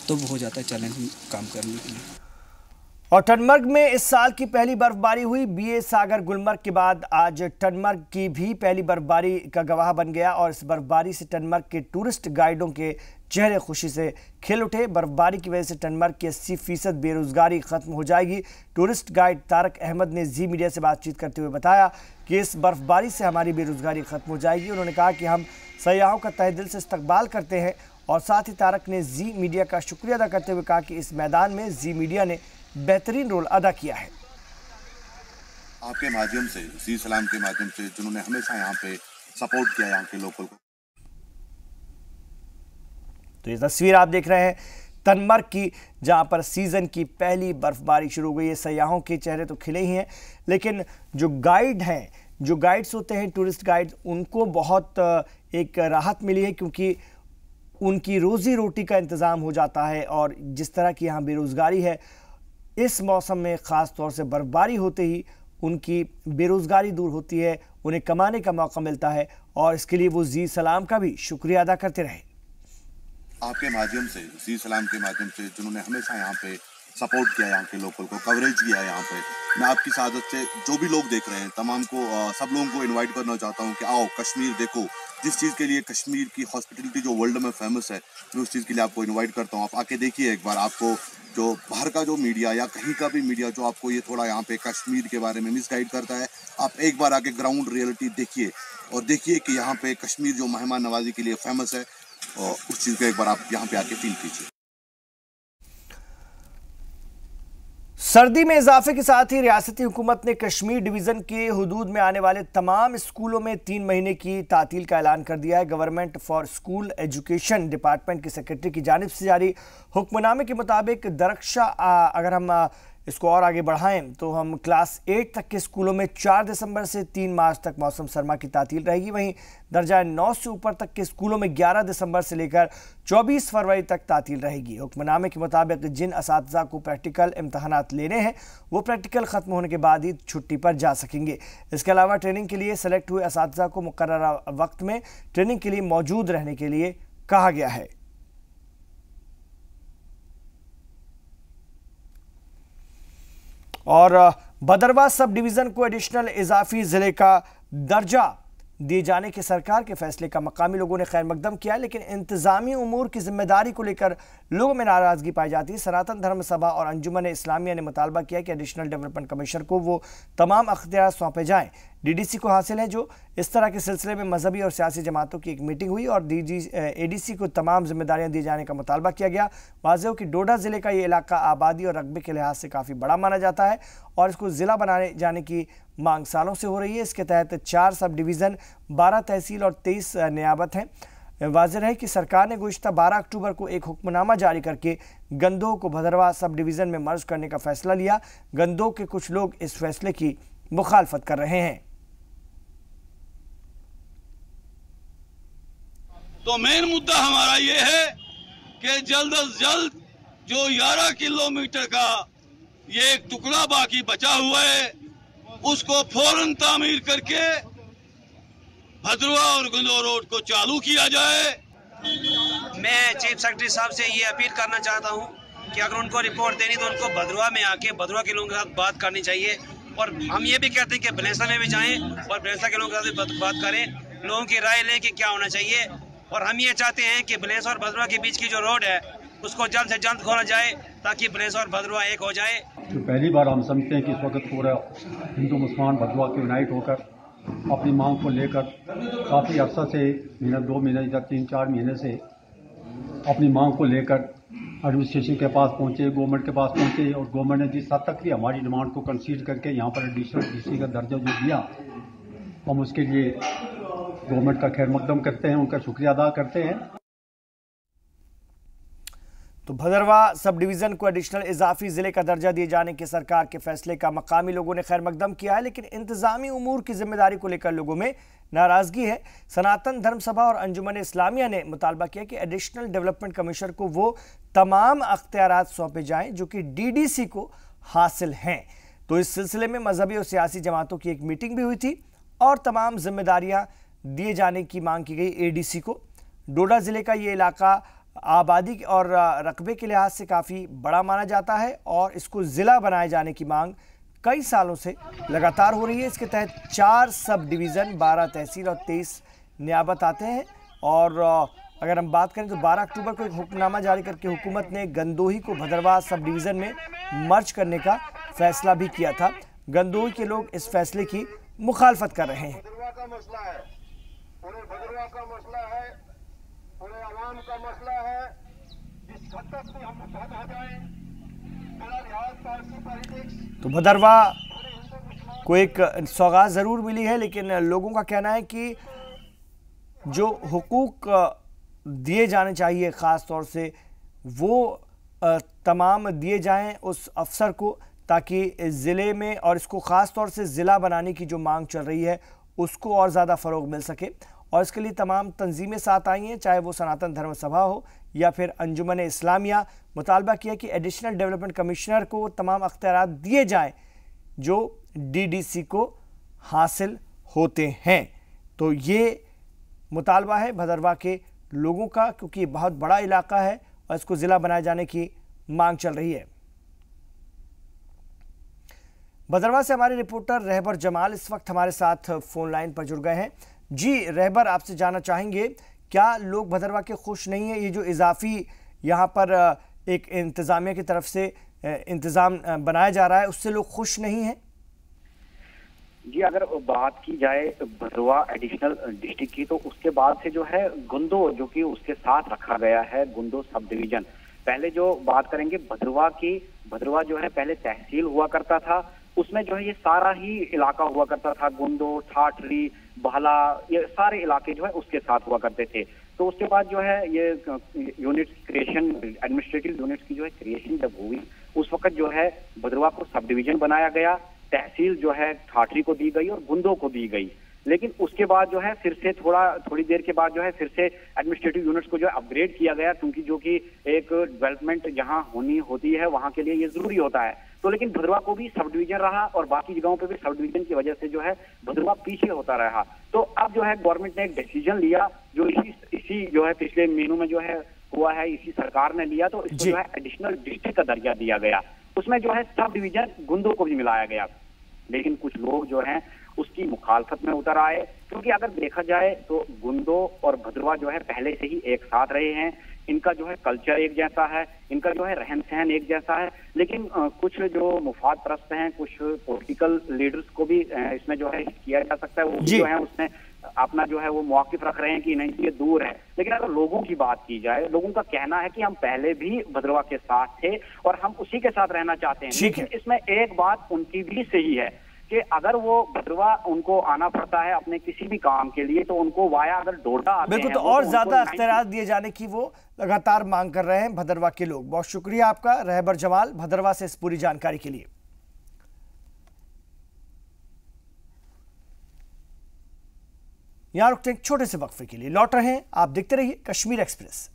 तब हो जाता है चैलेंज काम करने के लिए। और टनमर्ग में इस साल की पहली बर्फबारी हुई। BA सागर गुलमर्ग के बाद आज टनमर्ग की भी पहली बर्फबारी का गवाह बन गया, और इस बर्फबारी से टनमर्ग के टूरिस्ट गाइडों के चेहरे खुशी से खिल उठे। बर्फबारी की वजह से टनमर्ग की 80% बेरोजगारी खत्म हो जाएगी। टूरिस्ट गाइड तारक अहमद ने जी मीडिया से बातचीत करते हुए बताया कि इस बर्फबारी से हमारी बेरोजगारी खत्म हो जाएगी। उन्होंने कहा कि हम सयाहों का तहे दिल से इस्तकबाल करते हैं, और साथ ही तारक ने जी मीडिया का शुक्रिया अदा करते हुए कहा कि इस मैदान में जी मीडिया ने बेहतरीन रोल अदा किया है। आपके माध्यम से, जी सलाम के माध्यम से, जिन्होंने हमेशा यहाँ पे सपोर्ट किया यहाँ के लोकल को। तो ये तस्वीर आप देख रहे हैं टनमर्ग की, जहां पर सीजन की पहली बर्फबारी शुरू हो गई है। सयाहों के चेहरे तो खिले ही हैं, लेकिन जो गाइड हैं, जो गाइड्स होते हैं टूरिस्ट गाइड, उनको बहुत एक राहत मिली है, क्योंकि उनकी रोजी रोटी का इंतज़ाम हो जाता है। और जिस तरह की यहाँ बेरोज़गारी है, इस मौसम में ख़ास तौर से बर्फबारी होते ही उनकी बेरोज़गारी दूर होती है, उन्हें कमाने का मौका मिलता है, और इसके लिए वो जी सलाम का भी शुक्रिया अदा करते रहे। आपके माध्यम से, जी सलाम के माध्यम से, जिन्होंने हमेशा यहाँ पे सपोर्ट किया यहाँ के लोकल को, कवरेज किया यहाँ पे, मैं आपकी सादत से जो भी लोग देख रहे हैं तमाम को, सब लोगों को इनवाइट करना चाहता हूँ कि आओ कश्मीर देखो। जिस चीज़ के लिए कश्मीर की हॉस्पिटलिटी जो वर्ल्ड में फेमस है, मैं उस चीज़ के लिए आपको इनवाइट करता हूँ। आप आके देखिए एक बार। आपको जो बाहर का जो मीडिया या कहीं का भी मीडिया जो आपको ये थोड़ा यहाँ पे कश्मीर के बारे में मिसगाइड करता है, आप एक बार आके ग्राउंड रियलिटी देखिए, और देखिए कि यहाँ पे कश्मीर जो मेहमान नवाजी के लिए फेमस है, और उस चीज़ को एक बार आप यहाँ पे आके फील कीजिए। सर्दी में इजाफे के साथ ही रियासती हुकूमत ने कश्मीर डिवीज़न के हुदूद में आने वाले तमाम स्कूलों में 3 महीने की तातील का ऐलान कर दिया है। Government for school education department के सेक्रेटरी की जानिब से जारी हुक्मनामे के मुताबिक दरख्शा अगर हम इसको और आगे बढ़ाएं तो हम क्लास 8 तक के स्कूलों में 4 दिसंबर से 3 मार्च तक मौसम सरमा की तातील रहेगी। वहीं दर्जा 9 से ऊपर तक के स्कूलों में 11 दिसंबर से लेकर 24 फरवरी तक तातील रहेगी। हुक्मनामे के मुताबिक जिन असातिज़ा को प्रैक्टिकल इम्तहानात लेने हैं वो प्रैक्टिकल ख़त्म होने के बाद ही छुट्टी पर जा सकेंगे। इसके अलावा ट्रेनिंग के लिए सेलेक्ट हुए असातिज़ा को मुकर्ररा वक्त में ट्रेनिंग के लिए मौजूद रहने के लिए कहा गया है। और भदरवा सब डिवीज़न को एडिशनल इजाफी ज़िले का दर्जा दिए जाने के सरकार के फैसले का मकामी लोगों ने खैर मकदम किया, लेकिन इंतज़ामी उमूर की जिम्मेदारी को लेकर लोगों में नाराज़गी पाई जाती है। सनातन धर्म सभा और अंजुमन इस्लामिया ने मुतालबा किया कि एडिशनल डेवलपमेंट कमिश्नर को वो तमाम अख्तियार सौंपे जाएं DDC को हासिल है। जो इस तरह के सिलसिले में मजहबी और सियासी जमातों की एक मीटिंग हुई और ADC को तमाम जिम्मेदारियां दिए जाने का मुतालबा किया गया। वाज़ेह हो कि डोडा ज़िले का ये इलाका आबादी और रकबे के लिहाज से काफ़ी बड़ा माना जाता है और इसको ज़िला बनाने जाने की मांग सालों से हो रही है। इसके तहत 4 सब डिवीज़न, 12 तहसील और 23 नियाबत हैं। वाज़ेह है कि सरकार ने गुज़िश्ता 12 अक्टूबर को एक हुक्मनामा जारी करके गंदोह को भदरवा सब डिवीज़न में मर्ज करने का फैसला लिया। गंदोह के कुछ लोग इस फैसले की मुखालफत कर रहे हैं। तो मेन मुद्दा हमारा ये है कि जल्द अज जल्द जो 11 किलोमीटर का ये एक टुकड़ा बाकी बचा हुआ है, उसको फौरन तामीर करके भद्रवा और गुंदो रोड को चालू किया जाए। मैं चीफ सेक्रेटरी साहब से ये अपील करना चाहता हूँ कि अगर उनको रिपोर्ट देनी तो उनको भद्रवा में आके भद्रवा के लोगों के साथ बात करनी चाहिए। और हम ये भी कहते हैं कि भलेसा में भी जाएं और भलेसा के लोगों के साथ बात करें, लोगों की राय लें कि क्या होना चाहिए। और हम ये चाहते हैं कि भलेसा और भद्रवा के बीच की जो रोड है उसको जल्द से जल्द खोला जाए ताकि भलेसा और भद्रवा एक हो जाए। तो पहली बार हम समझते हैं कि इस वक्त पूरा हिंदू मुसलमान भद्रवा के यूनाइट होकर अपनी मांग को लेकर काफ़ी अर्सा से 2 महीने या 3-4 महीने से अपनी मांग को लेकर एडमिनिस्ट्रेशन के पास पहुंचे, गवर्नमेंट के पास पहुंचे और गवर्नमेंट ने जिस हद तक भी हमारी डिमांड को कंसीडर करके यहाँ पर एडिशनल डीसी का दर्जा जो दिया, हम उसके लिए गवर्नमेंट का खैर मकदम करते हैं, उनका शुक्रिया अदा करते हैं। तो भदरवा सब डिवीजन को एडिशनल इजाफी जिले का दर्जा दिए जाने के सरकार के फैसले का मकामी लोगों ने खैर मकदम किया है, लेकिन इंतजामी उमूर की जिम्मेदारी को लेकर लोगों में नाराजगी है। सनातन धर्म सभा और अंजुमन इस्लामिया ने मुतालबा किया कि एडिशनल डेवलपमेंट कमिश्नर को वो तमाम अख्तियारात सौंपे जाएं जो कि डीडीसी को हासिल हैं। तो इस सिलसिले में मजहबी और सियासी जमातों की एक मीटिंग भी हुई थी और तमाम जिम्मेदारियां दिए जाने की मांग की गई एडीसी को। डोडा जिले का ये इलाका आबादी और रकबे के लिहाज से काफ़ी बड़ा माना जाता है और इसको ज़िला बनाए जाने की मांग कई सालों से लगातार हो रही है। इसके तहत 4 सब डिवीज़न, 12 तहसील और 23 नियाबत आते हैं। और अगर हम बात करें तो 12 अक्टूबर को एक हुक्मनामा जारी करके हुकूमत ने गंदोही को भदरवा सब डिवीज़न में मर्ज करने का फैसला भी किया था। गंदोही के लोग इस फैसले की मुखालफत कर रहे हैं। आवाम का मसला है, जिस हद तक भी हम मुतहद हो जाएं, मेरा लिहाज पार्टी पॉलिटिक्स। तो भदरवा को एक सौगात ज़रूर मिली है, लेकिन लोगों का कहना है कि जो हुकूक दिए जाने चाहिए ख़ास तौर से वो तमाम दिए जाएं उस अफसर को, ताकि ज़िले में और इसको ख़ास तौर से ज़िला बनाने की जो मांग चल रही है उसको और ज़्यादा फ़रोग मिल सके। और इसके लिए तमाम तंजीमें साथ आई हैं, चाहे वो सनातन धर्म सभा हो या फिर अंजुमन इस्लामिया। मुतालबा किया कि एडिशनल डेवलपमेंट कमिश्नर को तमाम अख्तियारात दिए जाएं जो डीडीसी को हासिल होते हैं। तो ये मुतालबा है भदरवा के लोगों का, क्योंकि बहुत बड़ा इलाका है और इसको ज़िला बनाए जाने की मांग चल रही है। भदरवा से हमारे रिपोर्टर रहबर जमाल इस वक्त हमारे साथ फोन लाइन पर जुड़ गए हैं। जी रहबर, आपसे जानना चाहेंगे क्या लोग भदरवा के खुश नहीं है? ये जो इजाफी यहाँ पर एक इंतज़ामिया की तरफ से इंतज़ाम बनाया जा रहा है उससे लोग खुश नहीं हैं? जी, अगर बात की जाए भदरवा एडिशनल डिस्ट्रिक्ट की, तो उसके बाद से जो है गुंदो जो कि उसके साथ रखा गया है, गुंदो सब डिवीजन। पहले जो बात करेंगे भदरवा की, भदरवा जो है पहले तहसील हुआ करता था, उसमें जो है ये सारा ही इलाका हुआ करता था, गुंदो, ठाठरी, बहला, ये सारे इलाके जो है उसके साथ हुआ करते थे। तो उसके बाद जो है ये यूनिट्स क्रिएशन, एडमिनिस्ट्रेटिव यूनिट्स की जो है क्रिएशन जब हुई, उस वक्त जो है भदरवा को सब डिवीजन बनाया गया, तहसील जो है ठाठरी को दी गई और गुंदो को दी गई। लेकिन उसके बाद जो है फिर से थोड़ी देर के बाद जो है फिर से एडमिनिस्ट्रेटिव यूनिट्स को जो है अपग्रेड किया गया, क्योंकि जो कि एक डेवलपमेंट जहां होती है वहां के लिए ये जरूरी होता है। तो लेकिन भदरवा को भी सब डिवीजन रहा और बाकी जगहों पे भी सब डिवीजन की वजह से जो है भदरवा पीछे होता रहा। तो अब जो है गवर्नमेंट ने एक डिसीजन लिया, जो इसी जो है पिछले महीनों में जो है हुआ है, इसी सरकार ने लिया, तो इसको जो है एडिशनल डिस्ट्रिक्ट का दर्जा दिया गया। उसमें जो है सब डिवीजन गुंदो को भी मिलाया गया। लेकिन कुछ लोग जो हैं उसकी मुखालफत में उतर आए, क्योंकि अगर देखा जाए तो गुंदो और भदरवा जो है पहले से ही एक साथ रहे हैं, इनका जो है कल्चर एक जैसा है, इनका जो है रहन सहन एक जैसा है। लेकिन कुछ जो मुफाद परस्त हैं, कुछ पॉलिटिकल लीडर्स को भी इसमें जो है किया जा सकता है, वो जो है उसमें अपना जो है वो मौकिफ रख रहे हैं कि नहीं ये दूर है। लेकिन अगर लोगों की बात की जाए, लोगों का कहना है कि हम पहले भी भदरवा के साथ थे और हम उसी के साथ रहना चाहते हैं। लेकिन इसमें एक बात उनकी भी सही है कि अगर वो भदरवा उनको आना पड़ता है अपने किसी भी काम के लिए, तो उनको वाया अगर डोडा आते हैं, तो और ज्यादा अख्तियार दिए जाने की वो लगातार मांग कर रहे हैं भदरवा के लोग। बहुत शुक्रिया आपका रहबर जमाल भदरवा से इस पूरी जानकारी के लिए। यहां रुकते हैं एक छोटे से वक्फे के लिए, लौट रहे हैं, आप देखते रहिए कश्मीर एक्सप्रेस।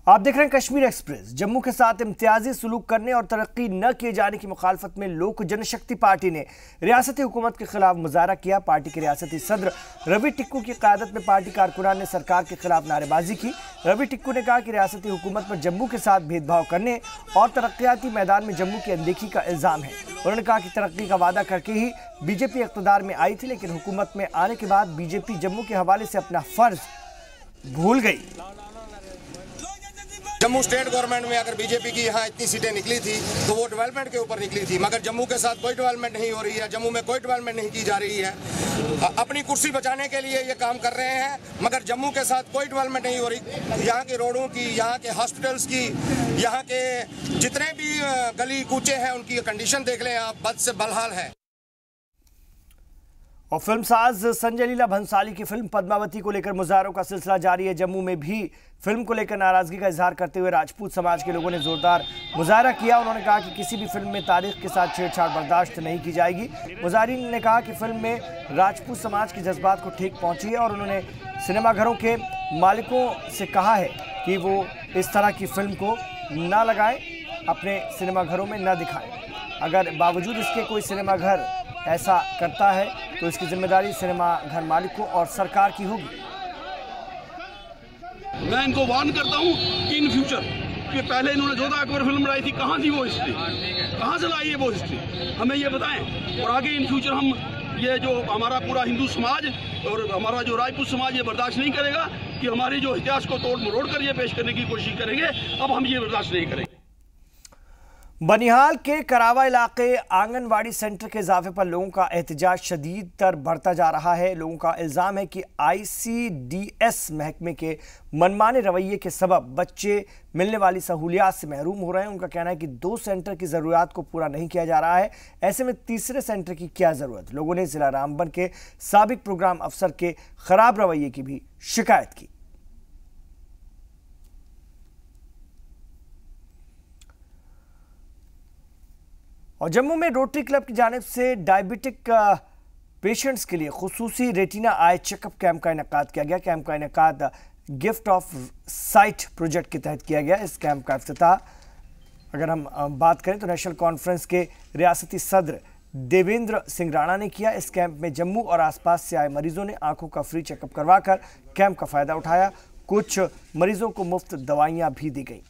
आप देख रहे हैं कश्मीर एक्सप्रेस। जम्मू के साथ इम्तियाजी सुलूक करने और तरक्की न किए जाने की मुखालफत में लोक जनशक्ति पार्टी ने रियासती हुकूमत के खिलाफ मुजाहरा किया। पार्टी के रियासती सदर रवि टिक्कू की क़यादत में पार्टी कारकुनान ने सरकार के खिलाफ नारेबाजी की। रवि टिक्कू ने कहा कि रियासती हुकूमत पर जम्मू के साथ भेदभाव करने और तरक्याती मैदान में जम्मू की अनदेखी का इल्ज़ाम है। उन्होंने कहा कि तरक्की का वादा करके ही बीजेपी इक़्तिदार में आई थी, लेकिन हुकूमत में आने के बाद बीजेपी जम्मू के हवाले से अपना फ़र्ज भूल गई। जम्मू स्टेट गवर्नमेंट में अगर बीजेपी की यहाँ इतनी सीटें निकली थी तो वो डेवलपमेंट के ऊपर निकली थी, मगर जम्मू के साथ कोई डेवलपमेंट नहीं हो रही है। जम्मू में कोई डेवलपमेंट नहीं की जा रही है। अपनी कुर्सी बचाने के लिए ये काम कर रहे हैं, मगर जम्मू के साथ कोई डेवलपमेंट नहीं हो रही। यहाँ के रोडों की, यहाँ के हॉस्पिटल्स की, यहाँ के जितने भी गली कूचे हैं उनकी कंडीशन देख लें आप, बद से बदहाल है। और फिल्मसाज संजय लीला भंसाली की फिल्म पद्मावती को लेकर मुजाहरों का सिलसिला जारी है। जम्मू में भी फिल्म को लेकर नाराजगी का इजहार करते हुए राजपूत समाज के लोगों ने जोरदार मुजाहरा किया। उन्होंने कहा कि किसी भी फिल्म में तारीख के साथ छेड़छाड़ बर्दाश्त नहीं की जाएगी। मुजाहरीन ने कहा कि फिल्म में राजपूत समाज के जज्बात को ठीक पहुंची है और उन्होंने सिनेमाघरों के मालिकों से कहा है कि वो इस तरह की फिल्म को ना लगाएं, अपने सिनेमाघरों में न दिखाएं। अगर बावजूद इसके कोई सिनेमाघर ऐसा करता है तो इसकी जिम्मेदारी सिनेमा घर मालिकों और सरकार की होगी। मैं इनको वार्न करता हूँ कि इन फ्यूचर कि पहले इन्होंने जोधा अकबर फिल्म बनाई थी, कहाँ थी वो हिस्ट्री, कहाँ से लाई है वो हिस्ट्री, हमें ये बताएं। और आगे इन फ्यूचर हम ये जो हमारा पूरा हिंदू समाज और हमारा जो राजपूत समाज ये बर्दाश्त नहीं करेगा कि हमारी जो इतिहास को तोड़ मरोड़ कर ये पेश करने की कोशिश करेंगे। अब हम ये बर्दाश्त नहीं करेंगे। बनिहाल के करावा इलाके आंगनवाड़ी सेंटर के इजाफे पर लोगों का एहतजाज शदीद तर बढ़ता जा रहा है। लोगों का इल्ज़ाम है कि ICDS महकमे के मनमाने रवैये के सबब बच्चे मिलने वाली सहूलियात से महरूम हो रहे हैं। उनका कहना है कि 2 सेंटर की ज़रूरियात को पूरा नहीं किया जा रहा है, ऐसे में तीसरे सेंटर की क्या ज़रूरत। लोगों ने ज़िला रामबन के साबिक प्रोग्राम अफसर के ख़राब रवैये की भी शिकायत की। और जम्मू में रोटरी क्लब की जानिब से डायबिटिक पेशेंट्स के लिए खुसूसी रेटिना आई चेकअप कैंप का इनेकाद किया गया। कैंप का इनेकाद गिफ्ट ऑफ साइट प्रोजेक्ट के तहत किया गया। इस कैंप का इफ्तिताह अगर हम बात करें तो नेशनल कॉन्फ्रेंस के रियासती सदर देवेंद्र सिंह राणा ने किया। इस कैंप में जम्मू और आसपास से आए मरीजों ने आंखों का फ्री चेकअप करवाकर कैंप का फ़ायदा उठाया। कुछ मरीजों को मुफ्त दवाइयाँ भी दी गई।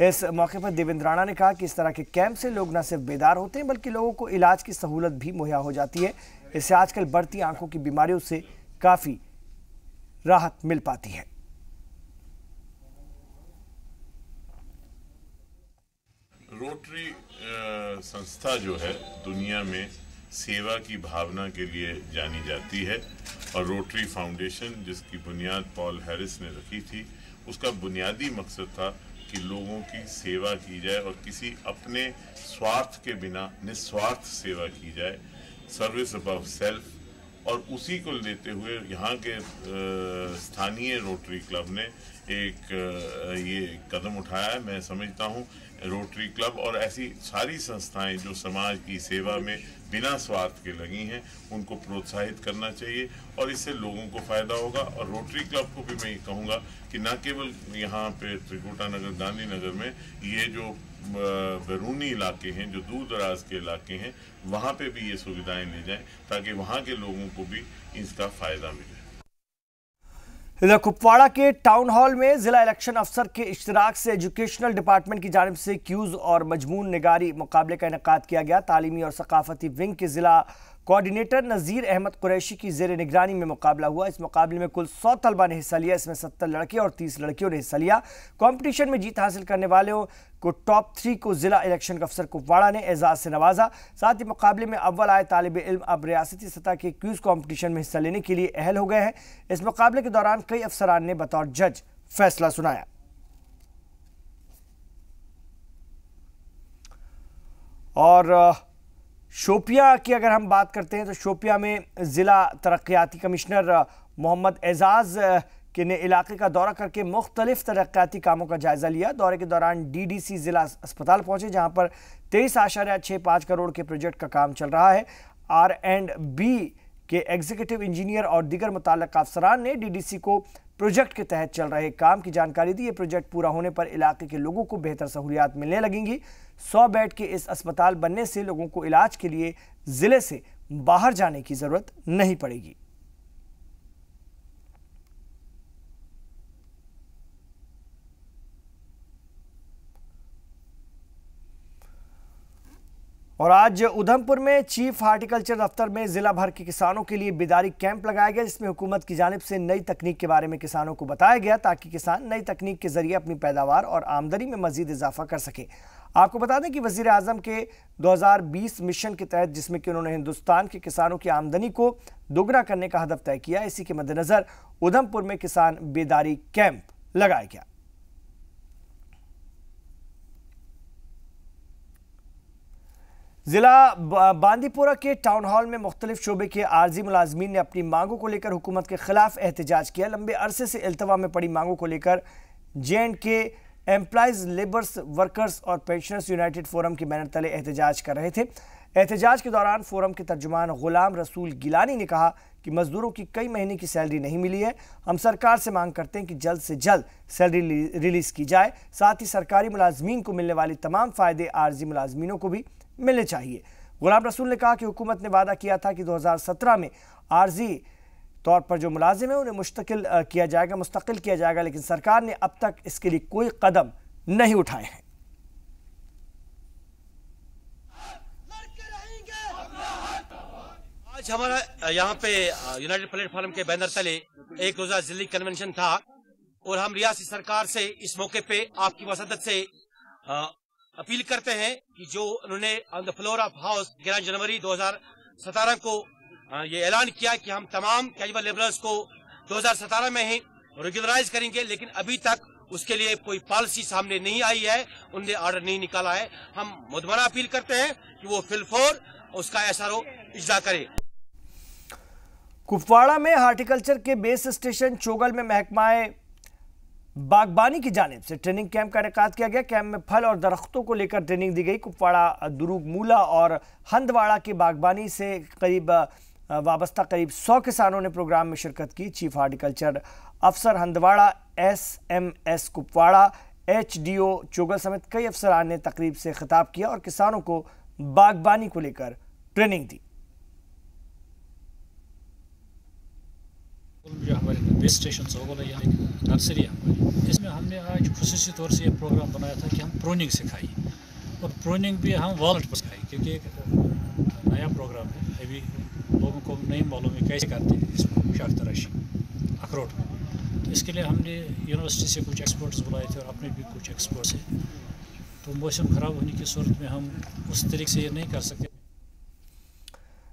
इस मौके पर देवेंद्र राणा ने कहा कि इस तरह के कैंप से लोग न सिर्फ बेदार होते हैं बल्कि लोगों को इलाज की सहूलत भी मुहैया हो जाती है। इससे आजकल बढ़ती आंखों की बीमारियों से काफ़ी राहत मिल पाती है। रोटरी संस्था जो है दुनिया में सेवा की भावना के लिए जानी जाती है और रोटरी फाउंडेशन जिसकी बुनियाद पॉल हैरिस ने रखी थी, उसका बुनियादी मकसद था कि लोगों की सेवा की जाए और किसी अपने स्वार्थ के बिना निस्वार्थ सेवा की जाए, सर्विस अबव सेल्फ। और उसी को लेते हुए यहाँ के स्थानीय रोटरी क्लब ने एक ये कदम उठाया है। मैं समझता हूँ रोटरी क्लब और ऐसी सारी संस्थाएं जो समाज की सेवा में बिना स्वार्थ के लगी हैं उनको प्रोत्साहित करना चाहिए और इससे लोगों को फ़ायदा होगा। और रोटरी क्लब को भी मैं ये कहूँगा कि न केवल यहाँ पे त्रिकुटा नगर, गांधीनगर में ये जो बैरूनी इलाके हैं, जो दूर दराज के इलाके हैं, वहाँ पे भी ये सुविधाएं ली जाएं ताकि वहाँ के लोगों को भी इसका फ़ायदा मिले। इधर कुपवाड़ा के टाउन हॉल में जिला इलेक्शन अफसर के इश्तिराक से एजुकेशनल डिपार्टमेंट की जानिब से क्यूज और मजमून निगारी मुकाबले का इनेकाद किया गया। तालीमी और सकाफती विंग के जिला कोऑर्डिनेटर नज़ीर अहमद कुरैशी की ज़ेर निगरानी में मुकाबला हुआ। इस मुकाबले में कुल 100 तलबा ने हिस्सा लिया। इसमें 70 लड़के और 30 लड़कियों ने हिस्सा लिया। कंपटीशन में जीत हासिल करने वालों को टॉप 3 को जिला इलेक्शन अफसर कुपवाड़ा ने एजाज़ से नवाजा। साथ ही मुकाबले में अव्वल आए तालिब इल्म अब रियासती सतह के क्यूज कॉम्पिटिशन में हिस्सा लेने के लिए अहल हो गए हैं। इस मुकाबले के दौरान कई अफसरान ने बतौर जज फैसला सुनाया। और शोपियां की अगर हम बात करते हैं तो शोपियां में ज़िला तरक्याती कमिश्नर मोहम्मद एजाज के ने इलाके का दौरा करके मुख्तलिफ तरक्याती कामों का जायजा लिया। दौरे के दौरान DDC ज़िला अस्पताल पहुंचे जहां पर 23.65 करोड़ के प्रोजेक्ट का काम चल रहा है। R&B के एग्जीक्यूटिव इंजीनियर और दीगर मुताल्लिक़ अफसरान ने DDC को प्रोजेक्ट के तहत चल रहे काम की जानकारी दी। ये प्रोजेक्ट पूरा होने पर इलाके के लोगों को बेहतर सहूलियात मिलने लगेंगी। 100 बेड के इस अस्पताल बनने से लोगों को इलाज के लिए जिले से बाहर जाने की जरूरत नहीं पड़ेगी। और आज उधमपुर में चीफ हार्टिकल्चर दफ्तर में जिला भर के किसानों के लिए बेदारी कैंप लगाया गया, जिसमें हुकूमत की जानिब से नई तकनीक के बारे में किसानों को बताया गया ताकि किसान नई तकनीक के जरिए अपनी पैदावार और आमदनी में मजीद इजाफा कर सके। आपको बता दें कि वजीर आजम के 2020 मिशन के तहत, जिसमें कि उन्होंने हिंदुस्तान के किसानों की आमदनी को दोगुना करने का हदफ तय किया, इसी के मद्देनजर उधमपुर में किसान बेदारी कैंप लगाया गया। जिला बांदीपुरा के टाउन हॉल में मुख्तलिफ शोबे के आर्जी मुलाजमीन ने अपनी मांगों को लेकर हुकूमत के खिलाफ एहतजाज किया। लंबे अरसे से इल्तवा में पड़ी मांगों को लेकर JNK एम्प्लॉयज, लेबर्स, वर्कर्स और पेंशनर्स यूनाइटेड फोरम के बैनर तले एहतजाज कर रहे थे। एहतजाज के दौरान फोरम के तर्जुमान गुलाम रसूल गिलानी ने कहा कि मजदूरों की कई महीने की सैलरी नहीं मिली है। हम सरकार से मांग करते हैं कि जल्द से जल्द सैलरी रिलीज की जाए। साथ ही सरकारी मुलाजमीन को मिलने वाली तमाम फायदे आर्जी मुलाजमीनों को भी मिलने चाहिए। गुलाम रसूल ने कहा कि हुकूमत ने वादा किया था कि 2017 में आर्जी तौर पर जो मुलाजिम है उन्हें मुस्तकिल किया जाएगा, लेकिन सरकार ने अब तक इसके लिए कोई कदम नहीं उठाए हैं। आज हमारा यहाँ पे यूनाइटेड प्लेटफॉर्म के बैनर तले एक रोजा जिले कन्वेंशन था और हम रियासती सरकार से इस मौके पे आपकी वसदत से अपील करते हैं कि जो उन्होंने on the floor of house 11 जनवरी 2017 को ये ऐलान किया कि हम तमाम कैजुअल लेबरर्स को 2017 में ही रेगुलराइज करेंगे, लेकिन अभी तक उसके लिए कोई पॉलिसी सामने नहीं आई है, उन्होंने ऑर्डर नहीं निकाला है। हम मुदमना अपील करते हैं कि वो फिलफौर उसका SRO इज्रा करे। कुपवाड़ा में हार्टिकल्चर के बेस स्टेशन चोगल में महकमाए बागबानी की जानिब से ट्रेनिंग कैंप का इनेकाद किया गया। कैंप में फल और दरख्तों को लेकर ट्रेनिंग दी गई। कुपवाड़ा, दुरुगमूला और हंदवाड़ा के बागबानी से वाबस्ता करीब 100 किसानों ने प्रोग्राम में शिरकत की। चीफ हार्टिकल्चर अफसर हंदवाड़ा, SMS कुपवाड़ा, HDO चोगल समेत कई अफसरान ने तकरीब से खिताब किया और किसानों को बागबानी को लेकर ट्रेनिंग दी। जो हमारे बेस स्टेशन चोगल है, यहाँ एक नर्सरी है हमारी, इसमें हमने आज खुसूसी तौर से ये प्रोग्राम बनाया था कि हम प्रूनिंग सिखाई और प्रूनिंग भी हम वॉलेट पर सिखाई, क्योंकि एक नया प्रोग्राम है, अभी लोगों को नहीं मालूम है कैसे करते हैं इसमें शाख तराशी अखरोट में। तो इसके लिए हमने यूनिवर्सिटी से कुछ एक्सपर्ट्स बुलाए थे और अपने भी कुछ एक्सपर्ट्स हैं। तो मौसम ख़राब होने की सूरत में हम उस तरीके से ये नहीं कर सकते।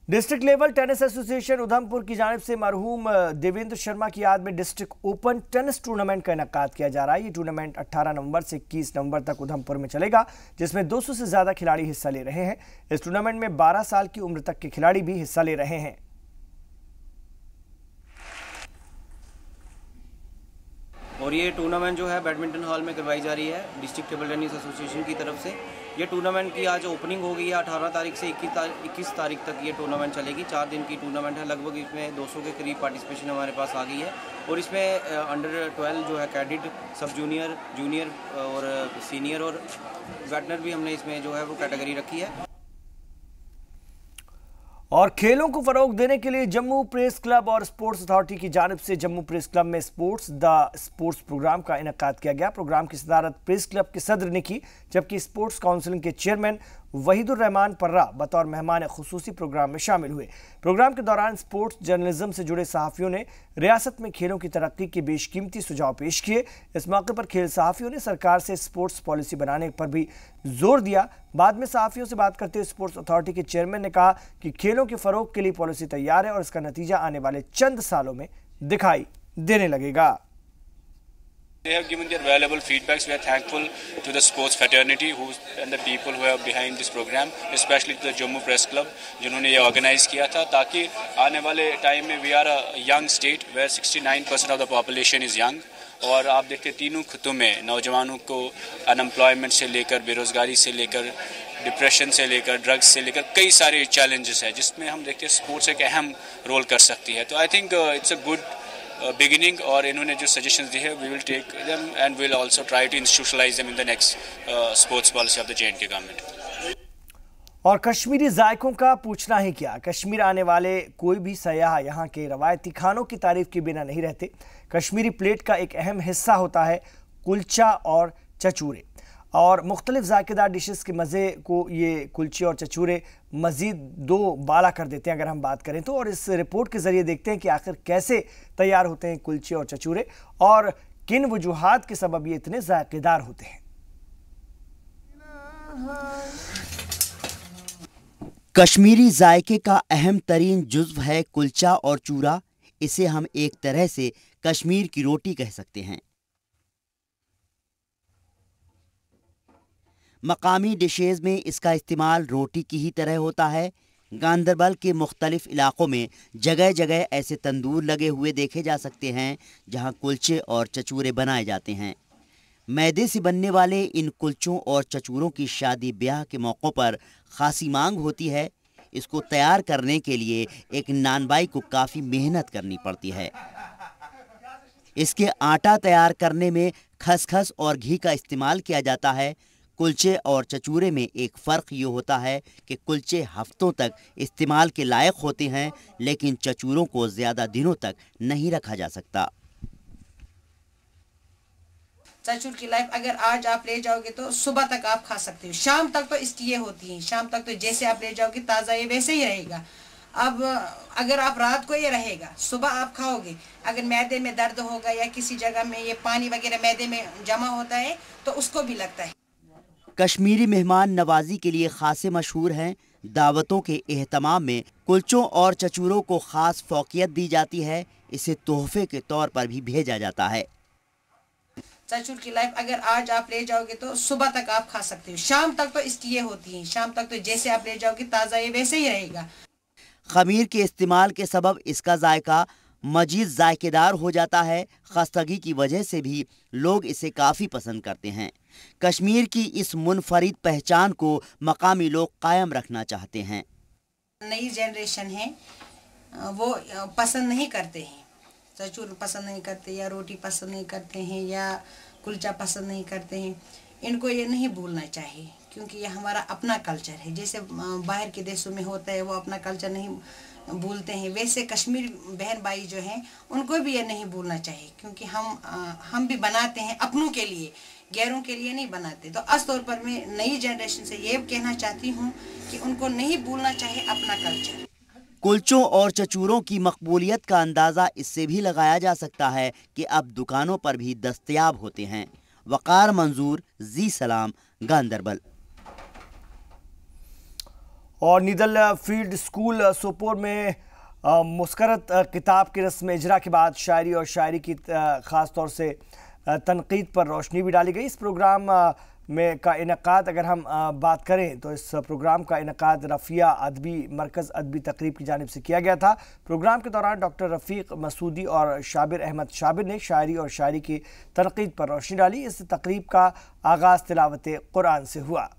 District level tennis association Udhampur की जानिब से मरहूम देवेंद्र शर्मा की याद में डिस्ट्रिक्ट ओपन टेनिस टूर्नामेंट का इनेकाद किया जा रहा है। ये टूर्नामेंट 18 नवंबर से 21 नवंबर तक उधमपुर में चलेगा, जिसमें 200 से ज्यादा खिलाड़ी हिस्सा ले रहे हैं। इस टूर्नामेंट में 12 साल की उम्र तक के खिलाड़ी भी हिस्सा ले रहे हैं। और ये टूर्नामेंट जो है बैडमिंटन हॉल में करवाई जा रही है डिस्ट्रिक्ट टेबल टेनिस एसोसिएशन की तरफ से। ये टूर्नामेंट की आज ओपनिंग हो गई है। 18 तारीख से 21 तारीख तक ये टूर्नामेंट चलेगी। 4 दिन की टूर्नामेंट है। लगभग इसमें 200 के करीब पार्टिसिपेशन हमारे पास आ गई है और इसमें अंडर 12 जो है कैडेट, सब जूनियर, जूनियर और सीनियर और वेटनर भी हमने इसमें जो है वो कैटेगरी रखी है। और खेलों को फरोग देने के लिए जम्मू प्रेस क्लब और स्पोर्ट्स अथॉरिटी की जानिब से जम्मू प्रेस क्लब में स्पोर्ट्स प्रोग्राम का इनेकाद किया गया। प्रोग्राम की सदारत प्रेस क्लब के सदर ने की, जबकि स्पोर्ट्स काउंसिल के चेयरमैन वहीदुर रहमान पर्रा बतौर मेहमान खुसूसी प्रोग्राम में शामिल हुए। प्रोग्राम के दौरान स्पोर्ट्स जर्नलिज्म से जुड़े सहाफ़ियों ने रियासत में खेलों की तरक्की के बेशकीमती सुझाव पेश किए। इस मौके पर खेल सहाफ़ियों ने सरकार से स्पोर्ट्स पॉलिसी बनाने पर भी जोर दिया। बाद में सहाफ़ियों से बात करते हुए स्पोर्ट्स अथॉरिटी के चेयरमैन ने कहा कि खेलों के फरोग के लिए पॉलिसी तैयार है और इसका नतीजा आने वाले चंद सालों में दिखाई देने लगेगा। They have given their valuable feedbacks. We are thankful to the sports fraternity and the people who are behind this program, especially to the Jammu Press Club, जिन्होंने ये organize किया था ताकि आने वाले टाइम में we are a young state where 69% of the population is young और आप देखते हैं तीनों खितों में नौजवानों को अनएम्प्लॉयमेंट से लेकर, बेरोजगारी से लेकर, डिप्रेशन से लेकर, ड्रग्स से लेकर कई सारे चैलेंजेस हैं जिसमें हम देखते हैं स्पोर्ट्स एक अहम रोल कर सकती है। तो I think it's a good beginning और इन्होंने जो suggestions दी है we will take them and we'll also try to institutionalize them in the next sports policy of the J&K government. और कश्मीरी जायकों का पूछना ही क्या, कश्मीर आने वाले कोई भी सयाह यहाँ के रवायती खानों की तारीफ के बिना नहीं रहते। कश्मीरी प्लेट का एक अहम हिस्सा होता है कुलचा और चचूरे, और मुख्तलिफ जायकेदार डिशेस के मज़े को ये कुलचे और चचूरे मज़ीद दो बाला कर देते हैं अगर हम बात करें तो। और इस रिपोर्ट के ज़रिए देखते हैं कि आखिर कैसे तैयार होते हैं कुलचे और चचूरे और किन वजूहात के सबब ये इतने जायकेदार होते हैं। कश्मीरी जायके का अहम तरीन जुज़्व है कुलचा और चूरा। इसे हम एक तरह से कश्मीर की रोटी कह सकते हैं। मकामी डिशेज़ में इसका इस्तेमाल रोटी की ही तरह होता है। गांदरबल के मुख्तलिफ इलाकों में जगह जगह ऐसे तंदूर लगे हुए देखे जा सकते हैं जहां कुलचे और चचूरे बनाए जाते हैं। मैदे से बनने वाले इन कुलचों और चचूरों की शादी ब्याह के मौक़ों पर ख़ासी मांग होती है। इसको तैयार करने के लिए एक नानबाई को काफ़ी मेहनत करनी पड़ती है। इसके आटा तैयार करने में खसखस और घी का इस्तेमाल किया जाता है। कुलचे और चचूरे में एक फ़र्क ये होता है कि कुलचे हफ्तों तक इस्तेमाल के लायक होते हैं, लेकिन चचूरों को ज़्यादा दिनों तक नहीं रखा जा सकता। चचूर की लाइफ अगर आज आप ले जाओगे तो सुबह तक आप खा सकते हो, शाम तक तो इसकी ये होती है, शाम तक तो जैसे आप ले जाओगे ताज़ा ये वैसे ही रहेगा। अब अगर आप रात को ये रहेगा, सुबह आप खाओगे, अगर मैदे में दर्द होगा या किसी जगह में ये पानी वगैरह मैदे में जमा होता है तो उसको भी लगता है। कश्मीरी मेहमान नवाजी के लिए खासे मशहूर हैं। दावतों के एहतमाम में कुलचों और चचूरों को ख़ास फौकियत दी जाती है। इसे तोहफे के तौर पर भी भेजा जाता है। चचूर की लाइफ अगर आज आप ले जाओगे तो सुबह तक आप खा सकते हो, शाम तक तो इसकी ये होती है, शाम तक तो जैसे आप ले जाओगे ताज़ा ये वैसे ही रहेगा। खमीर के इस्तेमाल के सबब इसका जायका मजीद जायकेदार हो जाता है। खस्तगी की वजह से भी लोग इसे काफ़ी पसंद करते हैं। कश्मीर की इस मुनफरिद पहचान को मकामी लोग कायम रखना चाहते हैं। नई जनरेशन है वो पसंद नहीं करते हैं, चचूर पसंद नहीं करते या रोटी पसंद नहीं करते हैं या कुलचा पसंद नहीं करते हैं। इनको ये नहीं भूलना चाहिए क्योंकि ये हमारा अपना कल्चर है। जैसे बाहर के देशों में होता है वो अपना कल्चर नहीं भूलते हैं, वैसे कश्मीर बहन भाई जो हैं उनको भी ये नहीं भूलना चाहिए क्योंकि हम भी बनाते हैं अपनों के लिए, गैरों के लिए नहीं बनाते। तो खास तौर पर मैं नई जनरेशन से ये कहना चाहती हूँ कि उनको नहीं भूलना चाहिए अपना कल्चर। कुलचों और चचूरों की मकबूलियत का अंदाज़ा इससे भी लगाया जा सकता है कि अब दुकानों पर भी दस्तयाब होते हैं। वकार मंजूर, जी सलाम, गांदरबल। और नीदल फील्ड स्कूल सोपोर में मुस्करत किताब की रस्म इजरा के बाद शायरी और शायरी की ख़ास तौर से तनकीद पर रोशनी भी डाली गई। इस प्रोग्राम में का इनकाद अगर हम बात करें तो इस प्रोग्राम का इनकाद रफ़िया अदबी मरकज़ अदबी तकरीब की जानिब से किया गया था। प्रोग्राम के दौरान डॉक्टर रफ़ीक मसूदी और शाबिर अहमद शाबिर ने शायरी और शायरी की तनकीद पर रोशनी डाली। इस तकरीब का आगाज़ तिलावत कुरान से हुआ।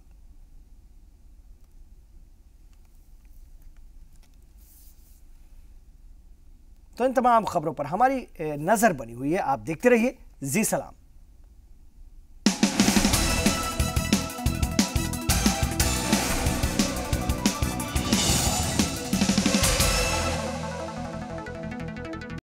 तो इन तमाम खबरों पर हमारी नज़र बनी हुई है, आप देखते रहिए जी सलाम।